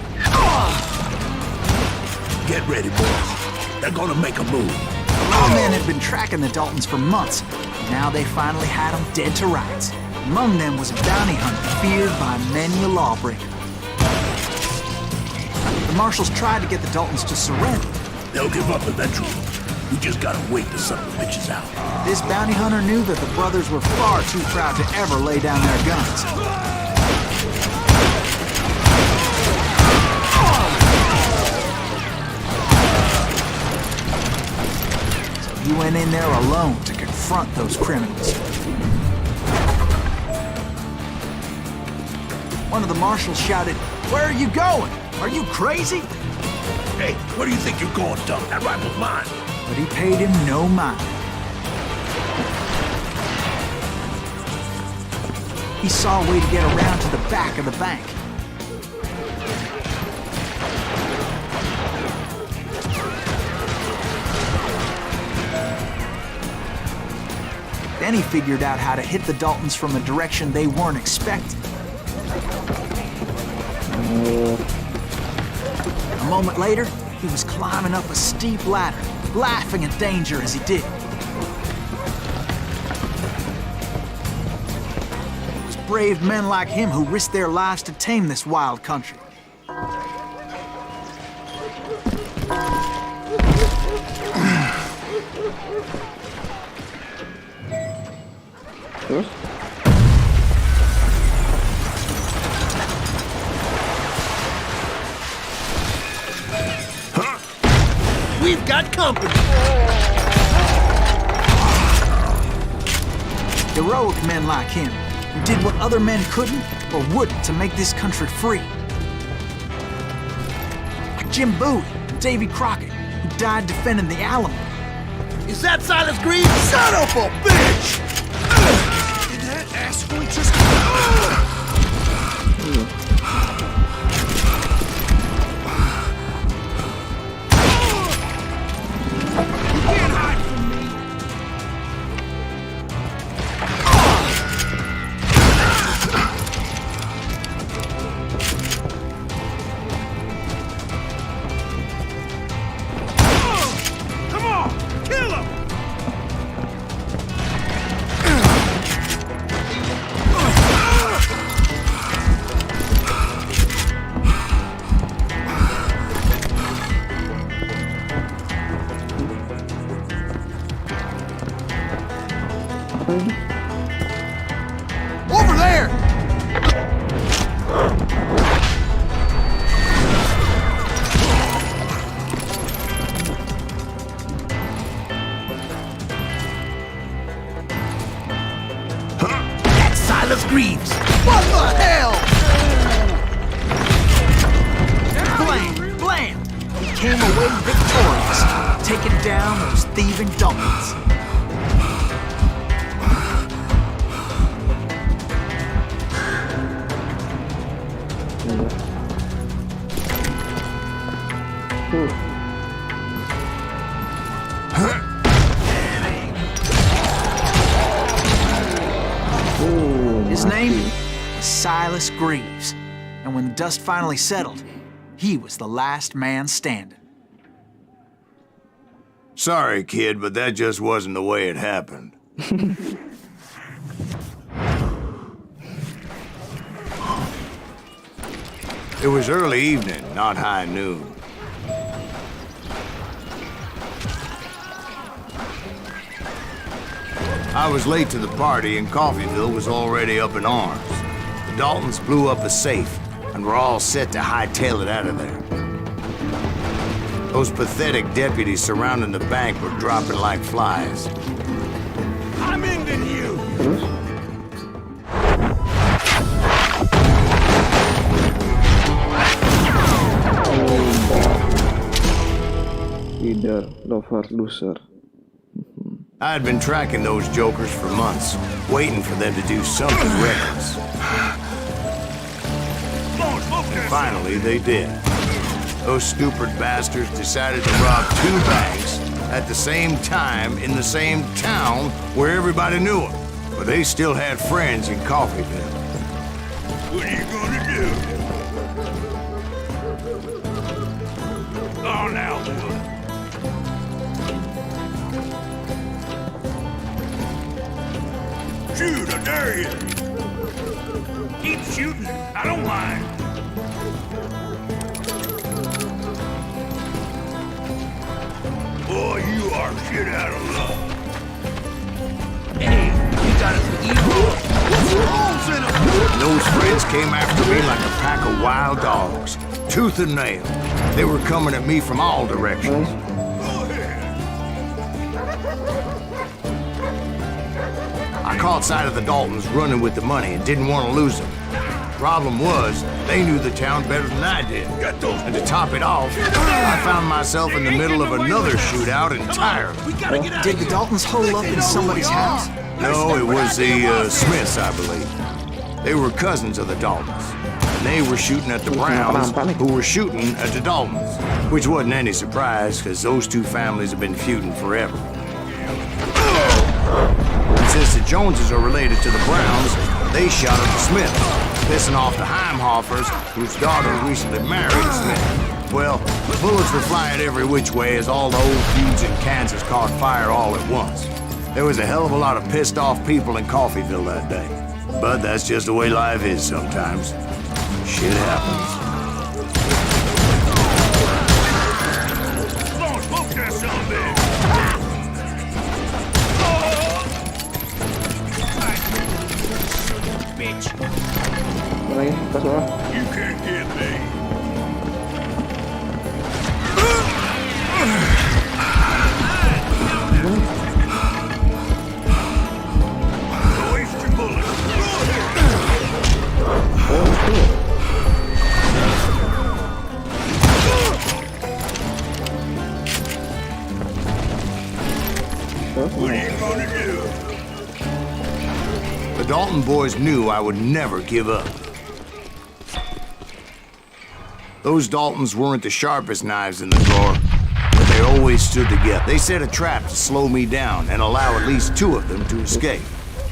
Get ready, boys. They're gonna make a move. Lawmen had been tracking the Daltons for months. Now they finally had them dead to rights. Among them was a bounty hunter feared by many a lawbreaker. The marshals tried to get the Daltons to surrender. They'll give up eventually. We just gotta wait to suck the bitches out. This bounty hunter knew that the brothers were far too proud to ever lay down their guns. So he went in there alone to confront those criminals. One of the marshals shouted, "Where are you going? Are you crazy?" Hey, where do you think you're going, dump? That rifle's mine. But he paid him no mind. He saw a way to get around to the back of the bank. Then he figured out how to hit the Daltons from a direction they weren't expecting. A moment later, he was climbing up a steep ladder, laughing at danger as he did. It was brave men like him who risked their lives to tame this wild country. Terus? We've got company. Heroic men like him, who did what other men couldn't or wouldn't to make this country free. Like Jim Bowie and Davy Crockett, who died defending the Alamo. Is that Silas Green? Son of a bitch! Did that asshole just... Over there! That's Silas Greaves! What the hell? Blam! Blam! He came away victorious, taking down those thieving Daltons. His name was Silas Greaves, and when the dust finally settled, he was the last man standing. Sorry, kid, but that just wasn't the way it happened. It was early evening, not high noon. I was late to the party and Coffeyville was already up in arms. The Daltons blew up a safe and were all set to hightail it out of there. Those pathetic deputies surrounding the bank were dropping like flies. I'm ending you! Terus? Leader, lover, loser. I had been tracking those jokers for months, waiting for them to do something reckless. And finally, they did. Those stupid bastards decided to rob 2 banks at the same time in the same town where everybody knew them. But they still had friends in Coffeyville. What are you gonna do? Oh, now what? Shoot, I dare you! Keep shooting, I don't mind. Boy, you are shit out of luck. Hey, you got us evil. What's holes in them? Those friends came after me like a pack of wild dogs, tooth and nail. They were coming at me from all directions. I caught sight of the Daltons running with the money and didn't want to lose them. Problem was, they knew the town better than I did. And to top it off, I found myself in the middle of another shootout entirely. Did the Daltons hole up in somebody's house? No, it was the Smiths, I believe. They were cousins of the Daltons. And they were shooting at the Browns, who were shooting at the Daltons. Which wasn't any surprise, because those 2 families have been feuding forever. And since the Joneses are related to the Browns, they shot at the Smiths, pissing off the Heimhoffers, whose daughter recently married a Smith. Well, bullets were flying every which way as all the old feuds in Kansas caught fire all at once. There was a hell of a lot of pissed off people in Coffeyville that day. But that's just the way life is sometimes. Shit happens. Smoke that son of a bitch. Lagi, ke bawah. You can't get me. Waste your bullets. What are you gonna do? The Dalton boys knew I would never give up. Those Daltons weren't the sharpest knives in the drawer, but they always stood together. They set a trap to slow me down and allow at least 2 of them to escape.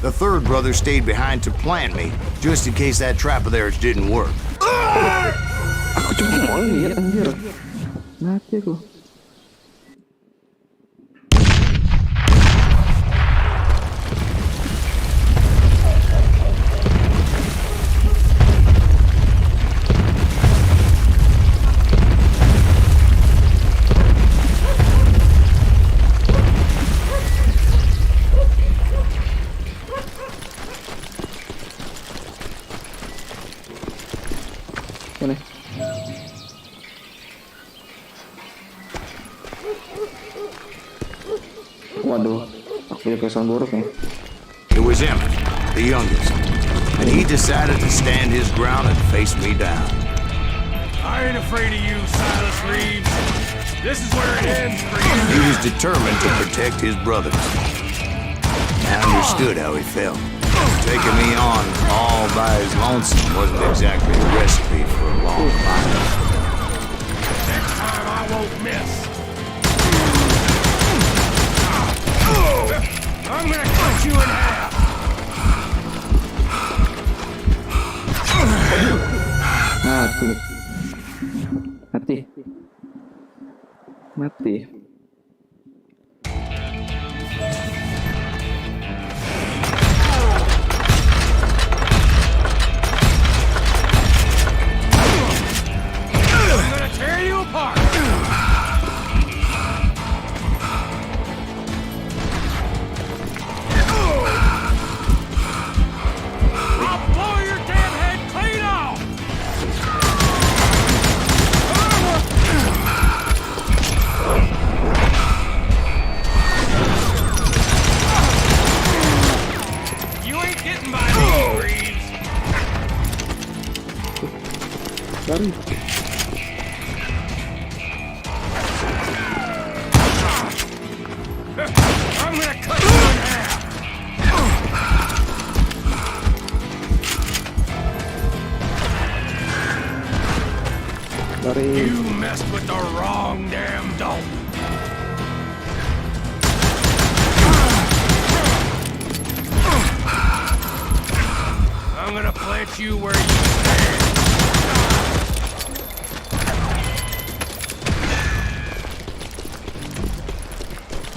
The 3rd brother stayed behind to plant me, just in case that trap of theirs didn't work. Aku cuma mau lihat anjir. Mati aku. Mana? Waduh, aku punya kesan buruk nih. It was Jamen, the youngest, and he decided to stand his ground and face me down. I ain't afraid of you, Silas Reeves. This is where it ends for you. He was determined to protect his brothers. I understood how he felt. Taking me on all by his lonesome wasn't exactly a recipe for a long life. Next time I won't miss. I'm gonna cut you in half. Mati. Mati. Mati. I'm gonna tear you apart. Lari. I'm gonna cut you in half! Lari. You messed with the wrong damn Dalton. I'm gonna plant you where you stand.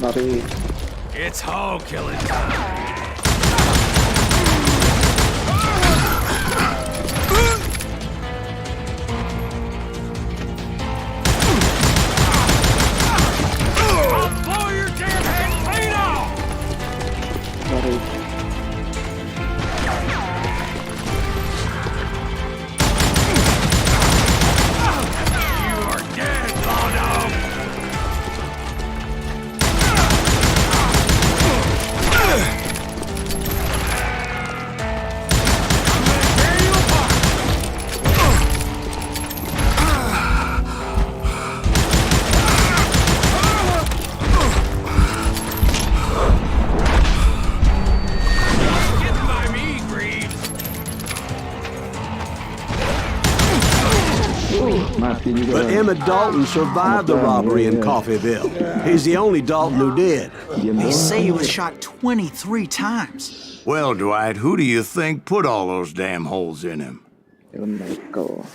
Lari. It's hog killing time. I'll blow your damn head clean off! Lari. You are dead, Bono! Mati juga. But Emmett Dalton survived the robbery in Coffeyville. He's the only Dalton who did. They say he was shot 23 times. Well, Dwight, who do you think put all those damn holes in him? Michael.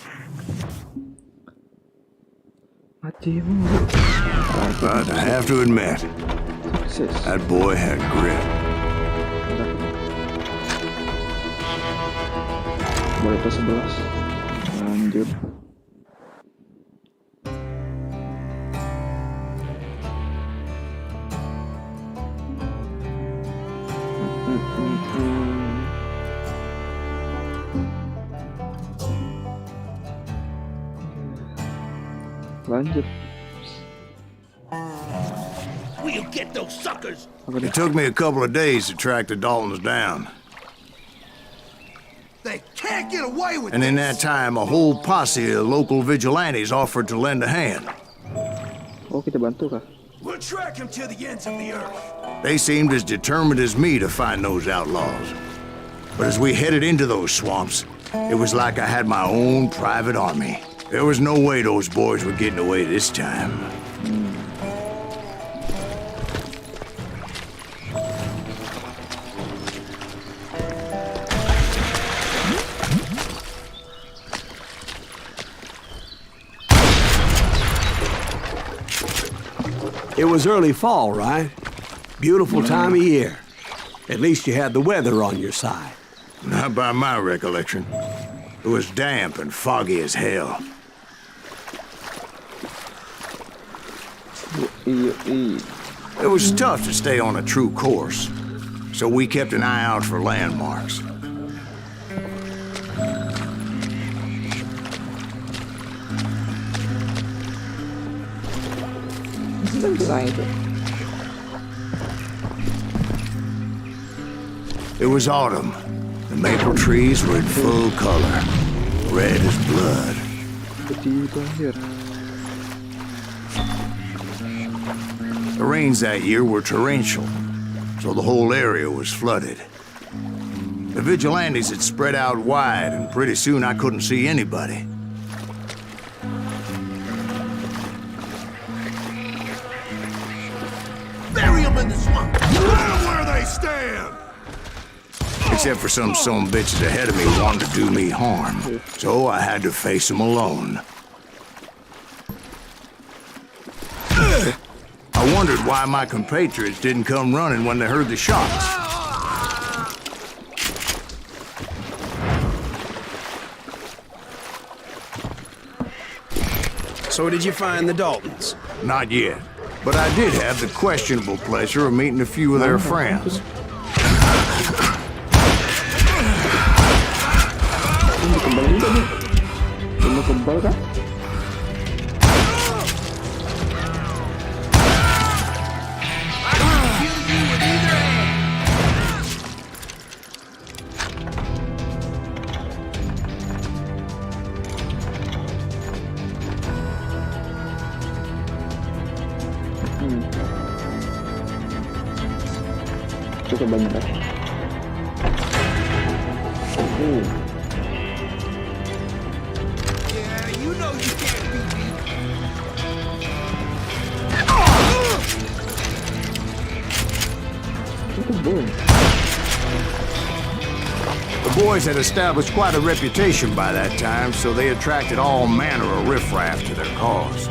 But I have to admit, Sukses. that boy had grit. Boleh ke 11. Lanjut. Lanjut. We'll get those suckers. It took me a couple of days to track the Daltons down. They can't get away with And in this. that time, a whole posse of local vigilantes offered to lend a hand. Oh, kita bantu kah? We'll track him to the ends of the earth. They seemed as determined as me to find those outlaws. But as we headed into those swamps, it was like I had my own private army. There was no way those boys were getting away this time. It was early fall, right? Beautiful time of year. At least you had the weather on your side. Not by my recollection. It was damp and foggy as hell. It was tough to stay on a true course, so we kept an eye out for landmarks. It was autumn. The maple trees were in full color, red as blood. The rains that year were torrential, so the whole area was flooded. The vigilantes had spread out wide, and pretty soon I couldn't see anybody. Bury them in the swamp. Let them where they stand! Except for some bitches ahead of me wanting to do me harm. So I had to face them alone. I wondered why my compatriots didn't come running when they heard the shots. So did you find the Daltons? Not yet. But I did have the questionable pleasure of meeting a few of their friends. Kebal kah? Cukup banyak. Yeah, you know you can't beat me. The boys had established quite a reputation by that time, so they attracted all manner of riffraff to their cause.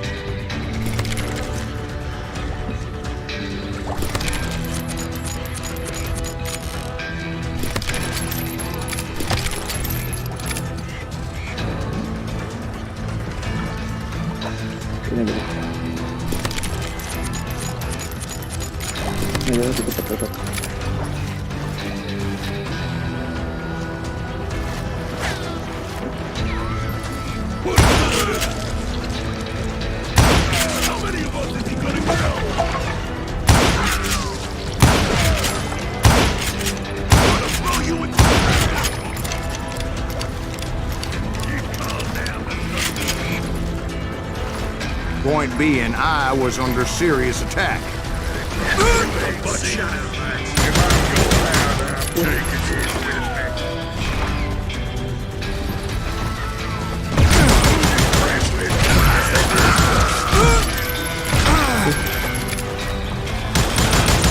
Point being, I was under serious attack.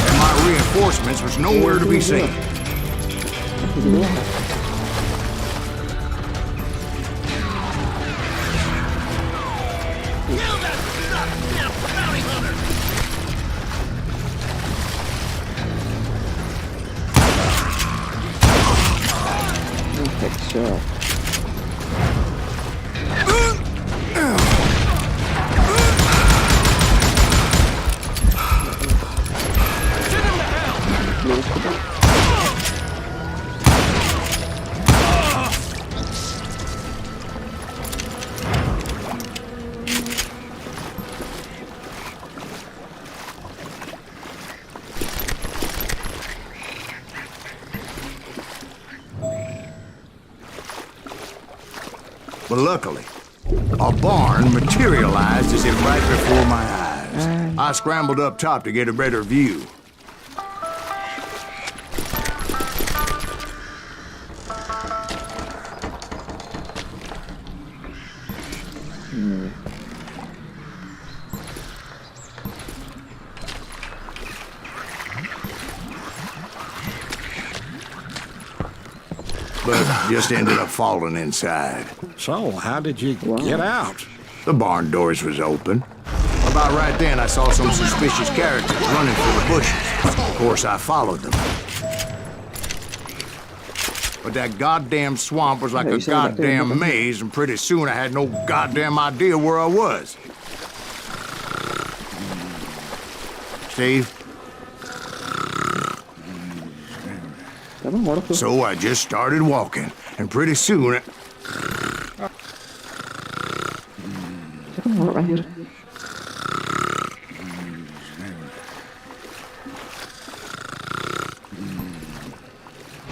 And my reinforcements was nowhere to be seen. Headshot. But luckily, a barn materialized as if right before my eyes. I scrambled up top to get a better view. But just ended up falling inside. So, how did you get out? The barn doors was open. About right then, I saw some suspicious characters running through the bushes. Of course, I followed them. But that goddamn swamp was like a goddamn maze, and pretty soon I had no goddamn idea where I was. Steve? So I just started walking, and pretty soon...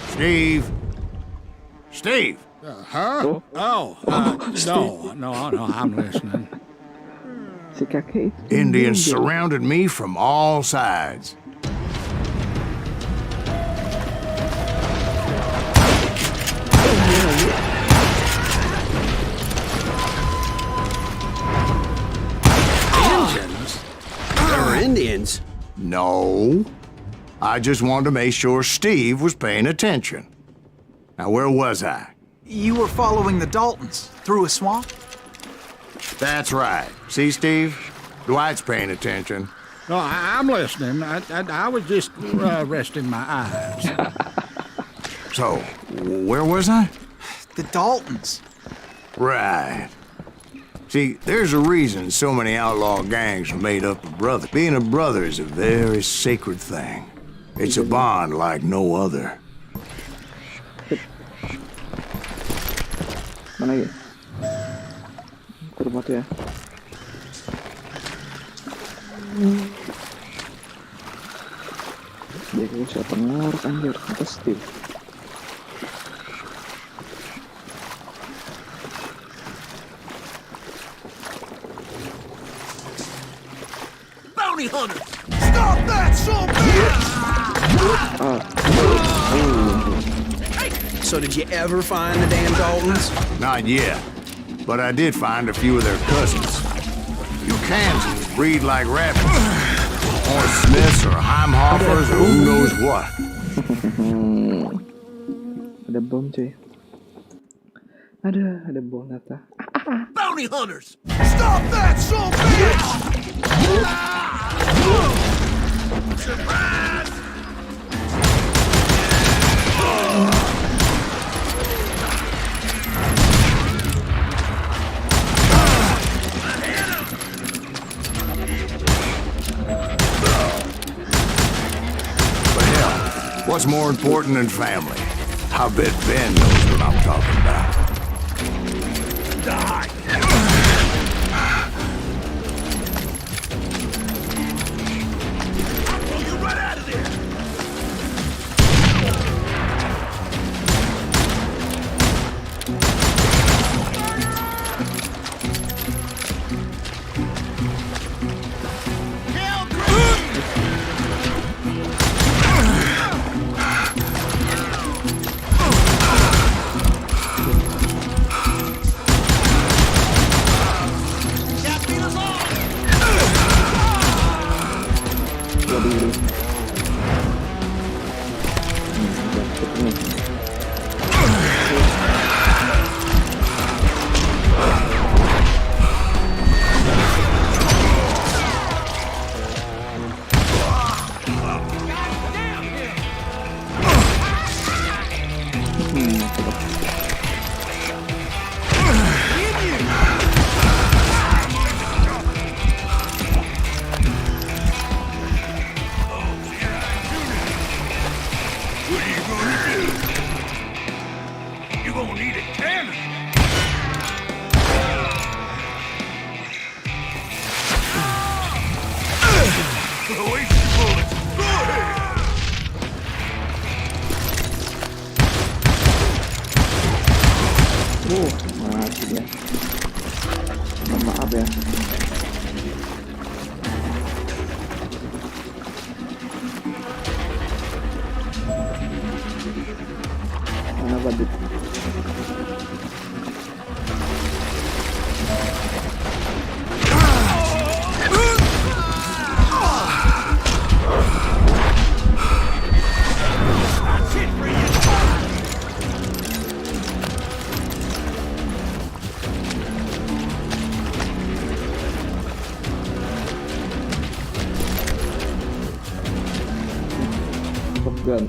Steve? Steve? Huh? No, I'm listening. Indians surrounded me from all sides. Indians? No. I just wanted to make sure Steve was paying attention. Now, where was I? You were following the Daltons through a swamp? That's right. See, Steve? Dwight's paying attention. No, I'm listening. I was just resting my eyes. So, where was I? The Daltons. Right. See, there's a reason so many outlaw gangs are made up of brothers. Being a brother is a very sacred thing. It's a bond like no other. Mana ya? Ke rumah tuh ya. Dia gue siapa ngorok anjir. Atas Steve. Bounty hunter! Stop that so fast! So did you ever find the damn Daltons? Not yet, but I did find a few of their cousins. You Kansans breed like rabbits. Or Smiths or Heimhoffers or who knows what. Ada bom cuy. Ada bom Nata. Bounty hunters! Stop that, son of a bitch! Surprise! But hell, what's more important than family? I bet Ben knows what I'm talking about. Die! You right out of there! Mati dia. Maaf ya. Mana badut? Gun.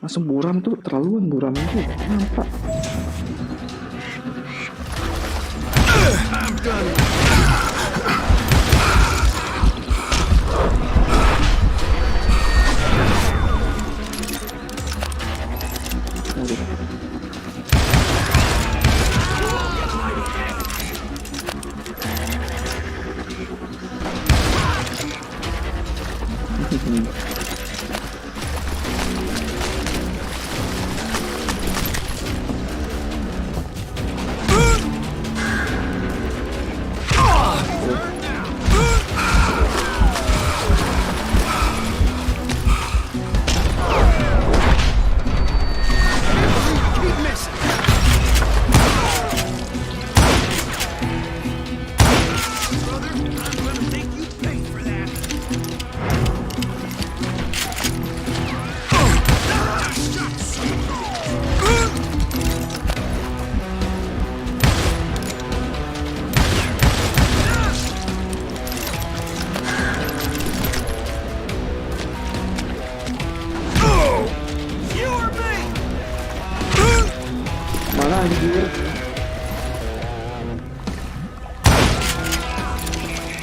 Langsung buram tuh, terlaluan buram itu. Nampak. Anjir.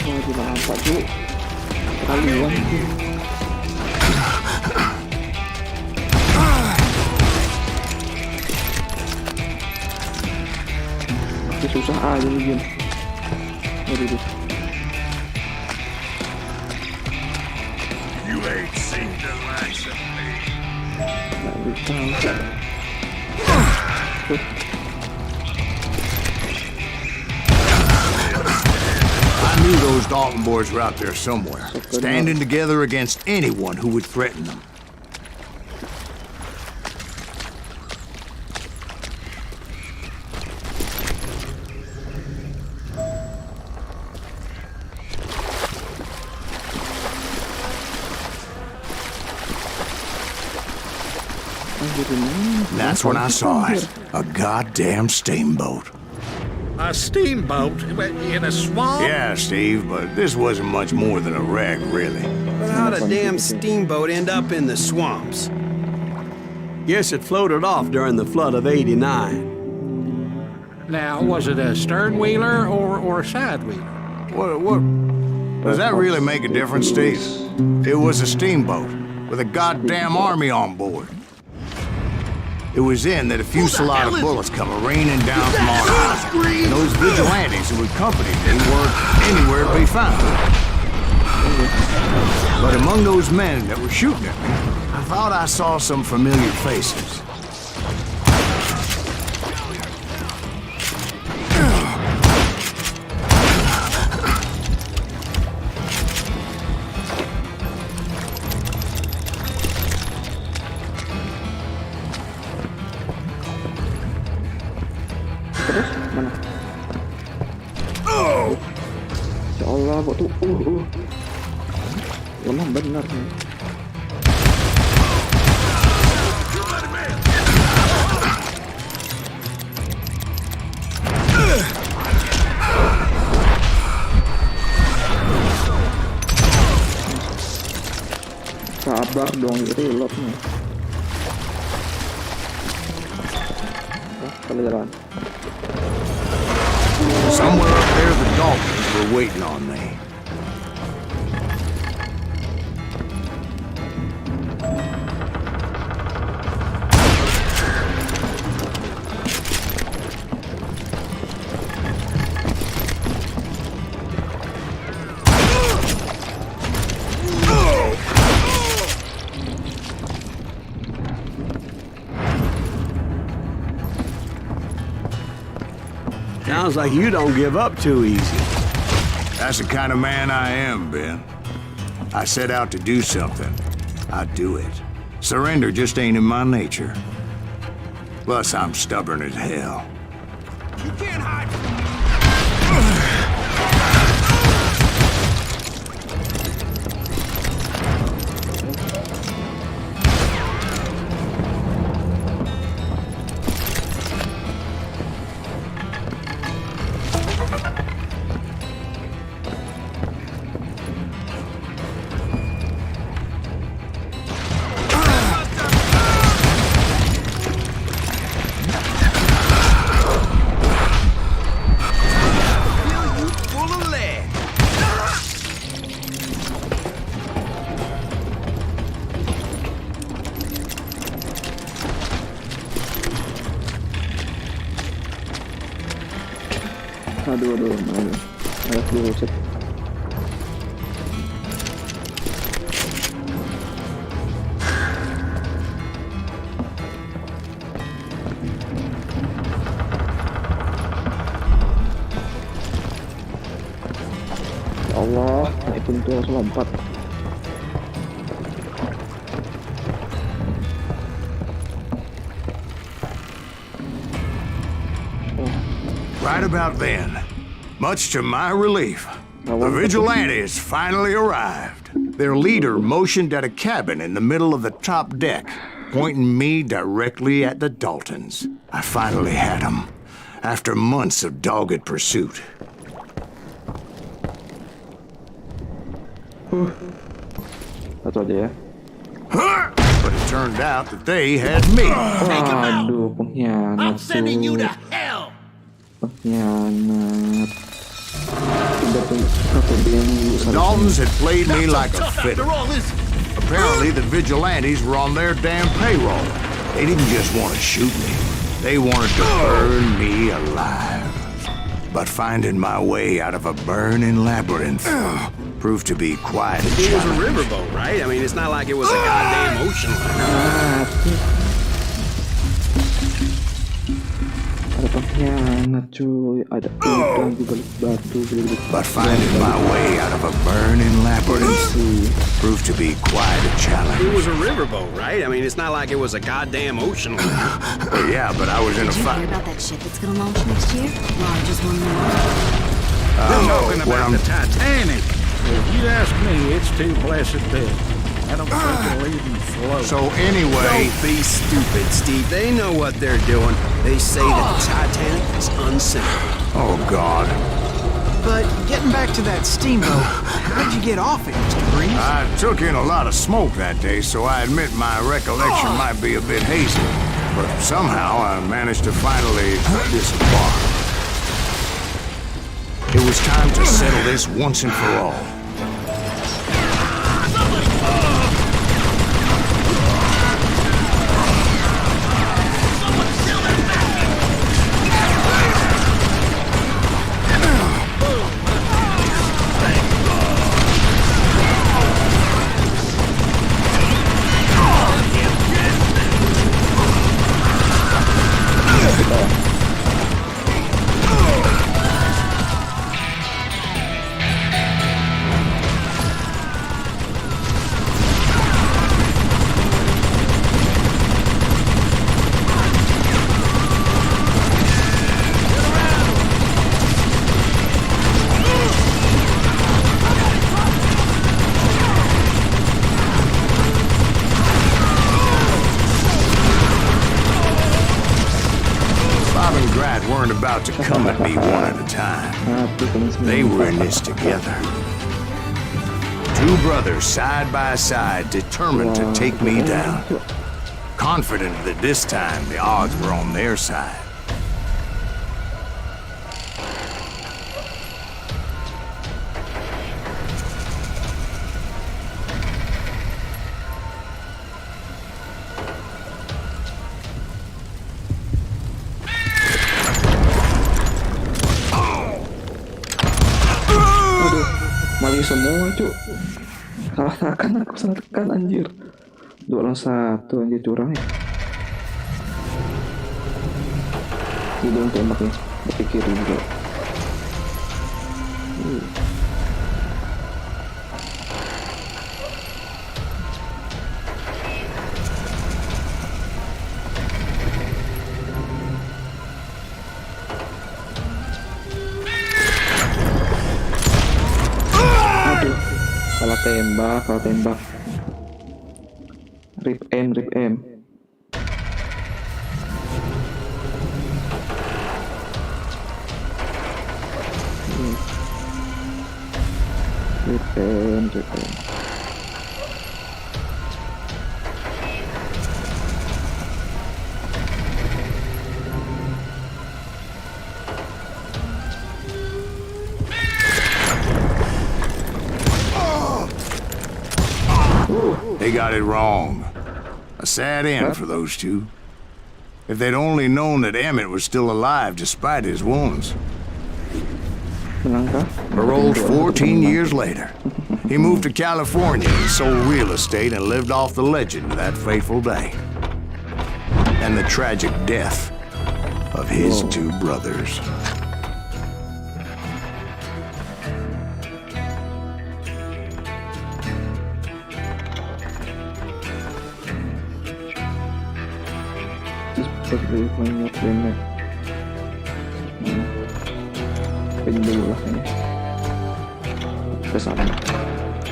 Oh, di nampak tuh. Terlaluan tuh. Susah aja nih game. Waduh. You ain't seen the likes of me. those Dalton boys were out there somewhere, standing together against anyone who would threaten them. That's when I saw it. A goddamn steamboat. A steamboat in a swamp? Yeah, Steve, but this wasn't much more than a wreck, really. But how'd a damn steamboat end up in the swamps? Guess it floated off during the flood of '89. Now, was it a stern wheeler or a side wheeler? What? Does that really make a difference, Steve? It was a steamboat with a goddamn army on board. It was then that a fusillade of bullets come raining down from our house, and those vigilantes who accompanied me weren't anywhere to be found. But among those men that were shooting at me, I thought I saw some familiar faces. Ya Allah, kok tuh lemah benar nih. Sabar dong, reload nih. Kita jalan. Somewhere up there, the Daltons were waiting on me. Sounds like you don't give up too easy. That's the kind of man I am, Ben. I set out to do something. I do it. Surrender just ain't in my nature. Plus, I'm stubborn as hell. You can't hide. Aduh, ada dulu cek. Ya Allah, naik pintu langsung lompat. Right about then, much to my relief, the vigilantes finally arrived. Their leader motioned at a cabin in the middle of the top deck, pointing me directly at the Daltons. I finally had them, after months of dogged pursuit. Satu aja ya. But it turned out that they had me. Waduh, pengkhianat. I'm sending you to hell. Pengkhianat. The Daltons had played me like a fiddle. Apparently, the vigilantes were on their damn payroll. They didn't just want to shoot me. They wanted to burn me alive. But finding my way out of a burning labyrinth proved to be quite a It was a challenge. riverboat, right? I mean, it's not like it was a goddamn ocean liner. Ada Hianat cuy, ada udang di balik batu, But finding my way out of a burning labyrinth proved to be quite a challenge. It was a riverboat, right? I mean, it's not like it was a goddamn ocean liner. Yeah, but I was in a Did you fight. hear about that ship that's gonna launch next year? Largest one in the world. Talking about the Titanic. If you ask me, it's too blessed big. I don't think it'll even float. So anyway, Don't be stupid, Steve. They know what they're doing. They say that the Titanic is unsinkable. oh God, But getting back to that steamboat, how'd you get off it, Mr. Breeze? I took in a lot of smoke that day, so I admit my recollection might be a bit hazy. But somehow I managed to finally disembark. It was time to settle this once and for all. Weren't about to come at me one at a time. They were in this together. Two brothers side by side, determined to take me down. Confident that this time the odds were on their side. Mali semua cuk. Salah tekan aku, salah tekan anjir. 2 lawan 1 anjir, curang ya. Hidung tembaknya dari kiri juga. Salah tembak. Rip M. Rip M. They got it wrong. A sad end for those two. If they'd only known that Emmett was still alive despite his wounds. Paroled 14 years later. He moved to California and sold real estate and lived off the legend of that fateful day. And the tragic death of his two brothers. Lebih banyak banget. Ini dulu lah ini. Kesana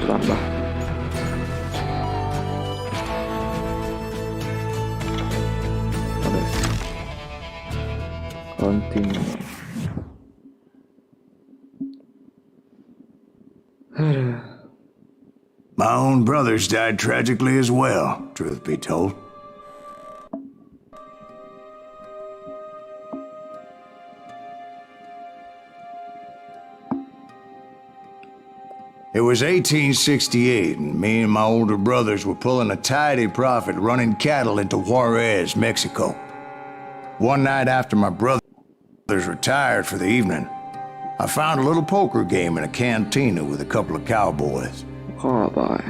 tambah. Oke. Continue. My own brothers died tragically as well, truth be told. It was 1868, and me and my older brothers were pulling a tidy profit running cattle into Juarez, Mexico. One night after my brothers retired for the evening, I found a little poker game in a cantina with a couple of cowboys. Oh boy.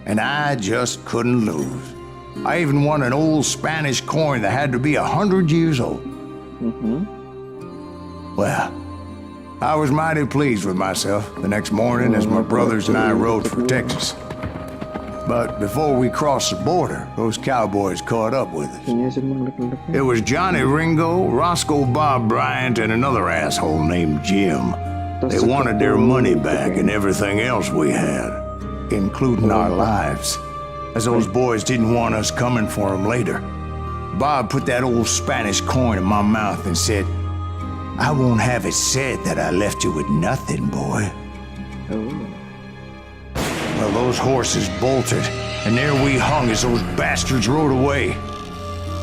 And I just couldn't lose. I even won an old Spanish coin that had to be 100 years old. Well, I was mighty pleased with myself the next morning as my brothers and I rode for Texas. But before we crossed the border, those cowboys caught up with us. It was Johnny Ringo, Roscoe Bob Bryant, and another asshole named Jim. They wanted their money back and everything else we had, including our lives, as those boys didn't want us coming for them later. Bob put that old Spanish coin in my mouth and said, "I won't have it said that I left you with nothing, boy." Well, those horses bolted, and there we hung as those bastards rode away.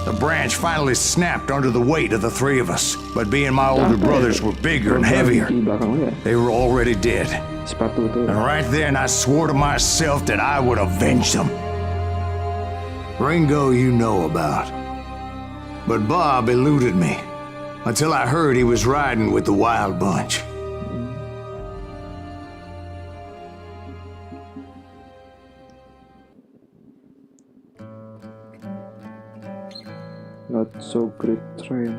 The branch finally snapped under the weight of the three of us, but being my older brothers were bigger and heavier, they were already dead. And right then I swore to myself that I would avenge them. Ringo you know about. But Bob eluded me, until I heard he was riding with the Wild Bunch. Not so great train.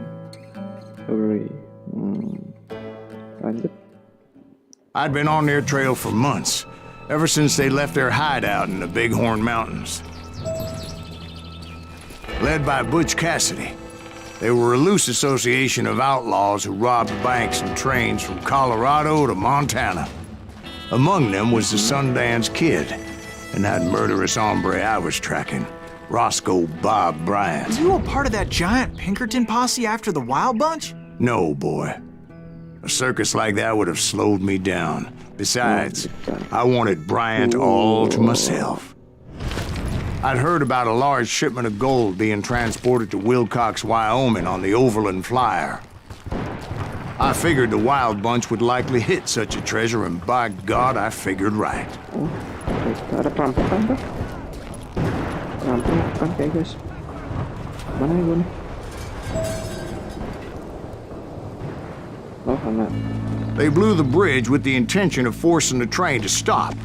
Hurry. Lanjut. I'd been on their trail for months, ever since they left their hideout in the Bighorn Mountains. Led by Butch Cassidy, they were a loose association of outlaws who robbed banks and trains from Colorado to Montana. Among them was the Sundance Kid, and that murderous hombre I was tracking, Roscoe Bob Bryant. Were you a part of that giant Pinkerton posse after the Wild Bunch? No, boy. A circus like that would have slowed me down. Besides, I wanted Bryant all to myself. I'd heard about a large shipment of gold being transported to Wilcox, Wyoming on the Overland Flyer. I figured the Wild Bunch would likely hit such a treasure, and by God, I figured right. Ada perampokan kah? Perampokan kayak guys. Mana ya gue nih? Oh, karena They blew the bridge with the intention of forcing the train to stop.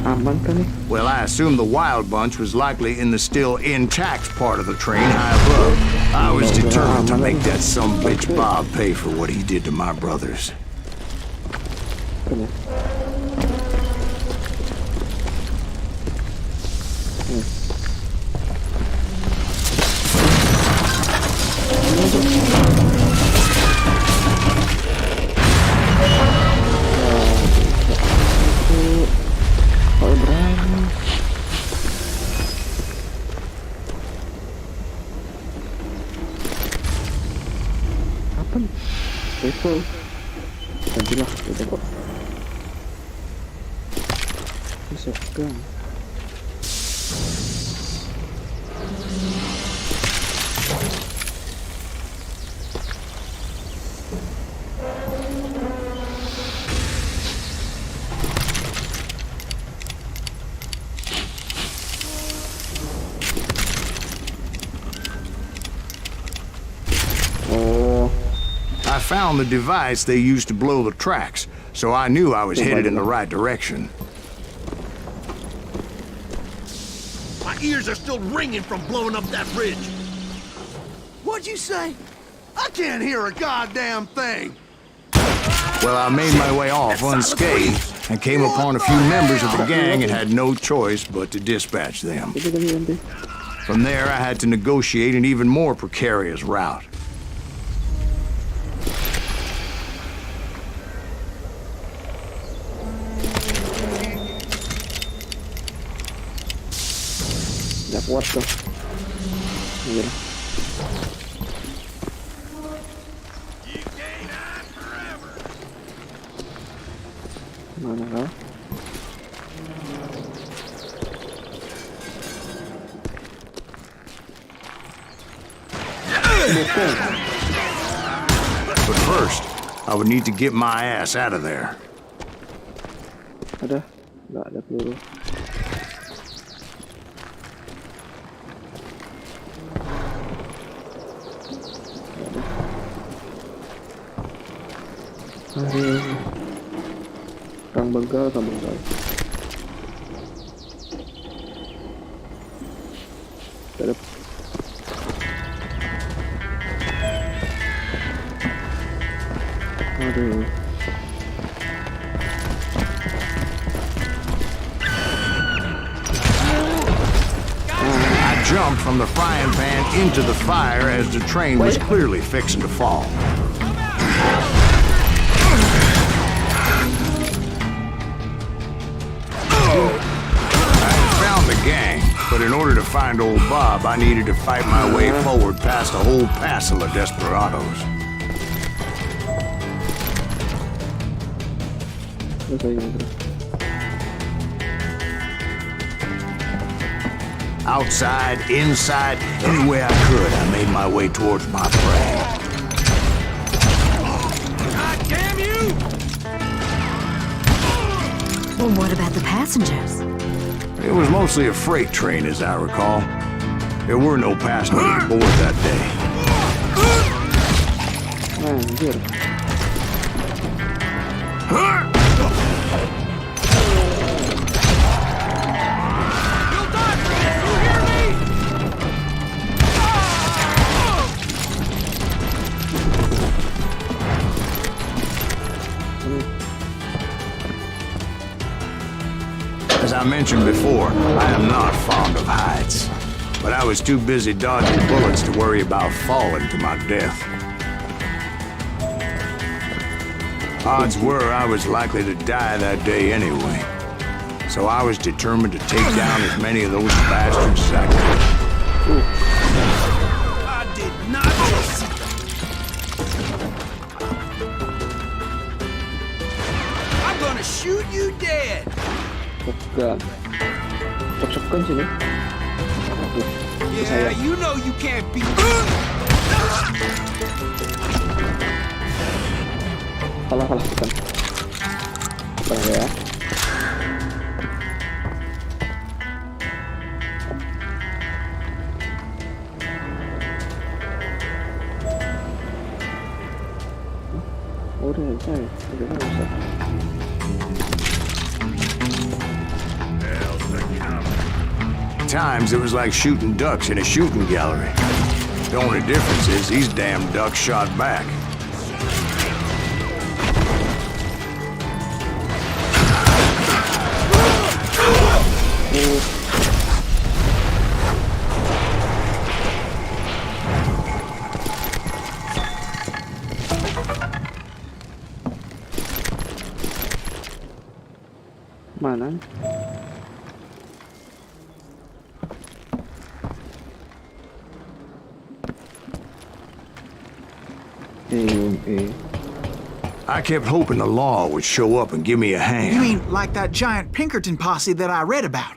aman kan nih? Well, I assumed the Wild Bunch was likely in the still intact part of the train high above. I was determined to make that sumbitch Bob pay for what he did to my brothers. Kan ya? Itu gantilah gitu kok. Bisa kan? I found the device they used to blow the tracks, so I knew I was headed in the right direction. My ears are still ringing from blowing up that bridge. What'd you say? I can't hear a goddamn thing. Well, I made my way off unscathed and came upon a few members of the gang and had no choice but to dispatch them. From there, I had to negotiate an even more precarious route. Nggak kuat tuh. Iya. Mana kah? But first, I would need to get my ass out of there. Ada? Nggak ada peluru. Kang begal. Terus. Aduh. I jumped from the frying pan into the fire as the train was clearly fixing to fall. I found the gang, but in order to find old Bob, I needed to fight my way forward past a whole passel of desperados. Outside, inside, any way I could, I made my way towards my prey. God damn you! Well, what about the passengers? It was mostly a freight train, as I recall. There were no passengers aboard that day. Anjir. As I mentioned before, I am not fond of heights. But I was too busy dodging bullets to worry about falling to my death. Odds were I was likely to die that day anyway. So I was determined to take down as many of those bastards as I could. I did not see them. I'm gonna shoot you dead. Shotgun sini. Yeah, you know you can't beat. Kalah bukan. Sabar ya. Udah selesai. Udah selesai. Times it was like shooting ducks in a shooting gallery. The only difference is these damn ducks shot back. Mana? I kept hoping the law would show up and give me a hand. You mean like that giant Pinkerton posse that I read about?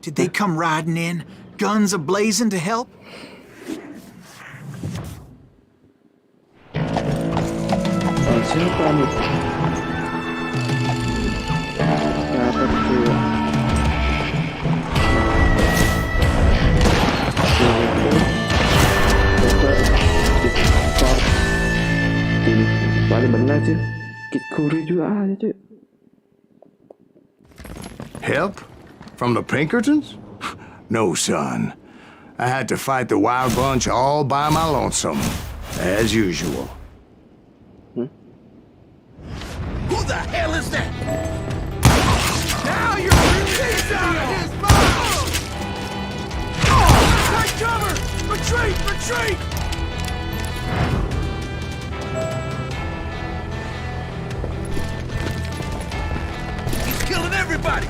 Did they come riding in, guns a-blazing to help? Siapa nih? Siapa itu? Paling benar sih. Kit Kuri juga aja cuy. Help? From the Pinkertons? No, son. I had to fight the wild bunch all by my lonesome, as usual. Who the hell is that? Now you're inside his mouth! Take cover! Retreat! Retreat! He's killing everybody!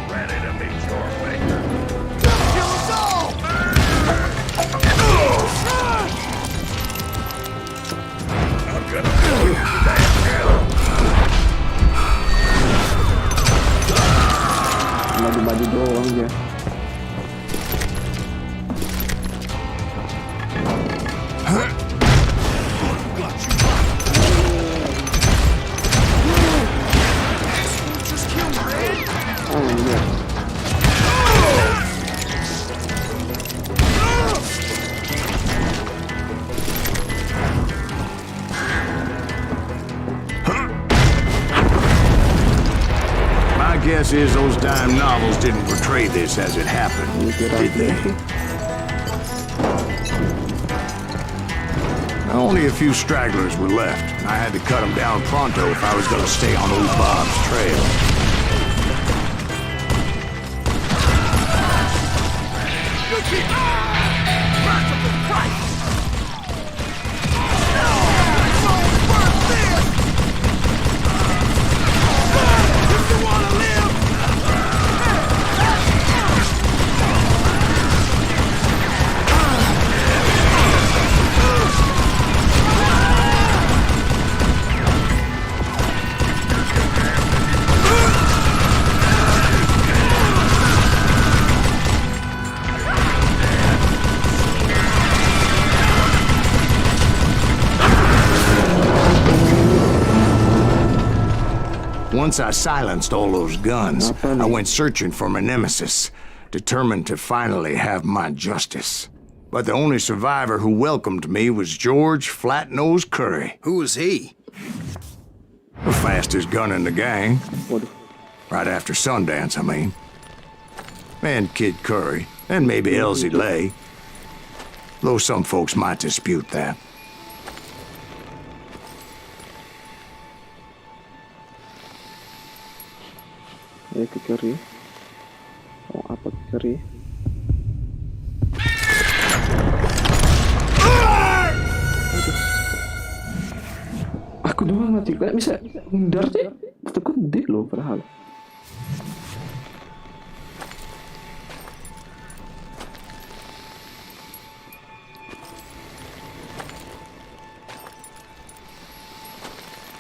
Ready to meet your maker. Kill us all! I'm gonna kill you, damn hell! Maju-maju doang dia. Guess is those dime novels didn't portray this as it happened, did they? Only a few stragglers were left. I had to cut them down pronto if I was going to stay on old Bob's trail. Once I silenced all those guns, I went searching for my nemesis, determined to finally have my justice. But the only survivor who welcomed me was George Flat-Nose Curry. Who was he? The fastest gun in the gang. Right after Sundance, I mean. And Kid Curry, and maybe Elsie Lay. Though some folks might dispute that. Ya ke kiri. Oh, apa ke kiri? Aduh. Aku doang mati. Kayak bisa hindar sih. Aku gede loh padahal.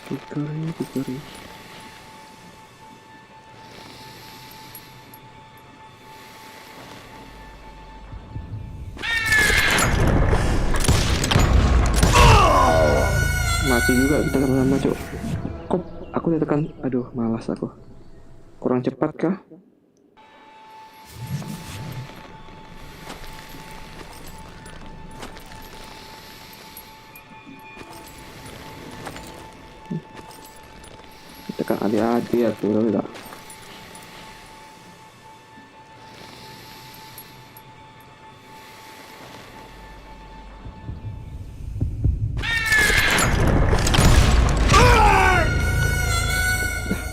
Ke kiri. Mati juga kita lama cok. Kok aku ditekan? Aduh, malas aku. Kurang cepat kah? Tekan hati-hati ya tuh, udah.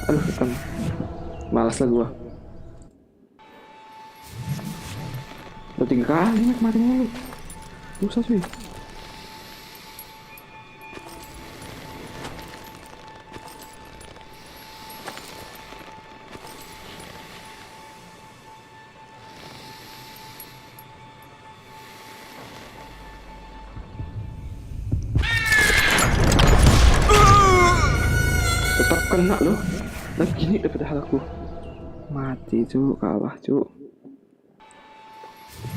Aduh, tekan. Malas lah gua. Udah 3 kali mati mulu. Susah cuy. Tetap kena loh. Dan gini daripada hal aku. Mati cuk, kalah cuk.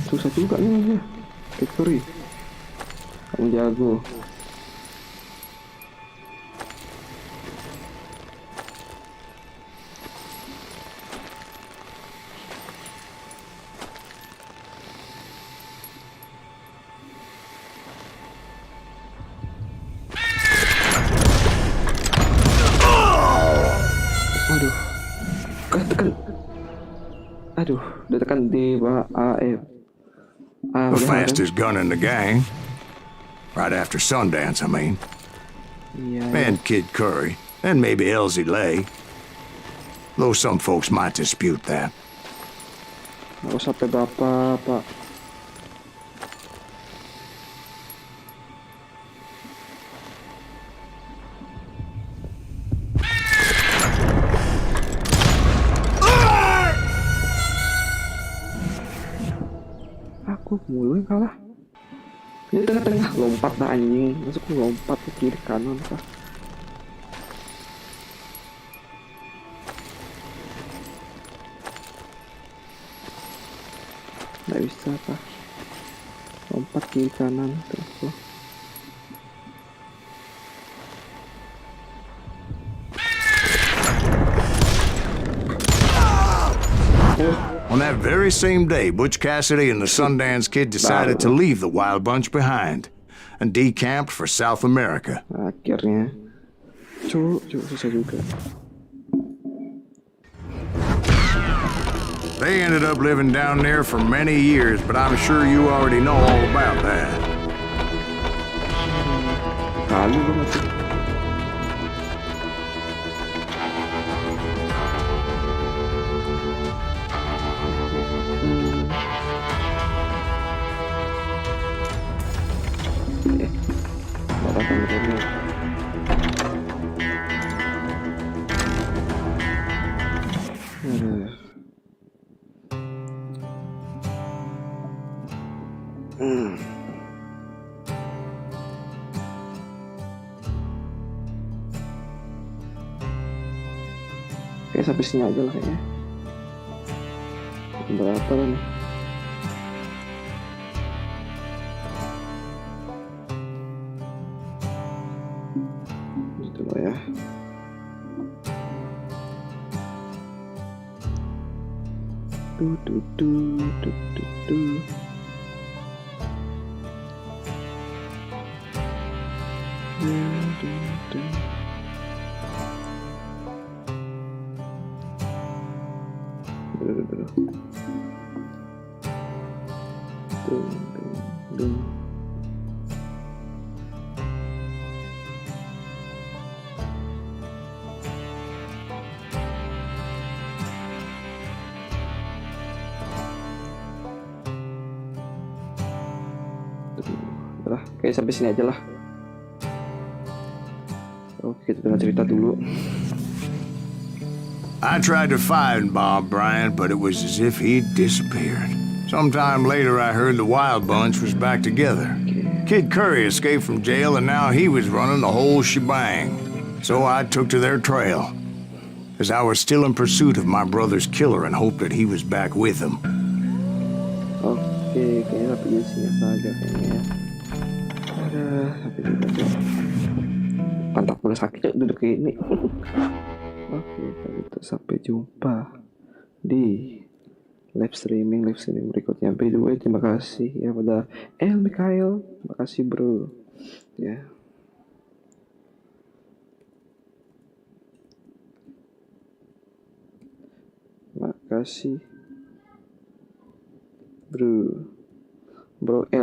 Susah juga nih ya. Victory. Kamu jago. Aduh, udah tekan di bawah The fastest gun in the gang. Right after Sundance, I mean. And Kid Curry, and maybe Elsie Lay. Though some folks might dispute that. Nggak usah sampai bapak, Pak. Mulu yang kalah. Ini tengah-tengah lompat dah anjing. Masuk lompat ke kiri kanan kah? Nggak bisa kah? Lompat kiri kanan terus loh. On that very same day, Butch Cassidy and the Sundance Kid decided to leave the Wild Bunch behind and decamped for South America. Akhirnya, cuk, susah juga. They ended up living down there for many years, but I'm sure you already know all about that. kali lo mati. Darah penurunnya. Oke, sampai sini aja lah kayaknya. Berapa lah nih? Gitu loh ya. Udah, kayak sampai sini aja lah. Oke, kita dengar cerita dulu. I tried to find Bob Bryant, but it was as if he'd disappeared. Sometime later, I heard the Wild Bunch was back together. Kid Curry escaped from jail, and now he was running the whole shebang. So I took to their trail, as I was still in pursuit of my brother's killer and hoped that he was back with him. Oke, kayaknya tapi isinya saja kayaknya. Ada tapi juga pantat mulai sakit duduk kayak ini. Oke, kalau gitu sampai jumpa di live streaming berikutnya. By the way, terima kasih ya pada Mikhail, terima kasih bro ya. Makasih bro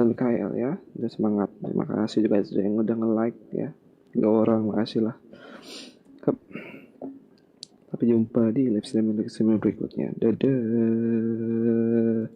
Mikhail ya, udah semangat. Terima kasih juga yang udah nge-like ya, 3 orang, makasih lah. Sampai jumpa di live streaming berikutnya. Dadah.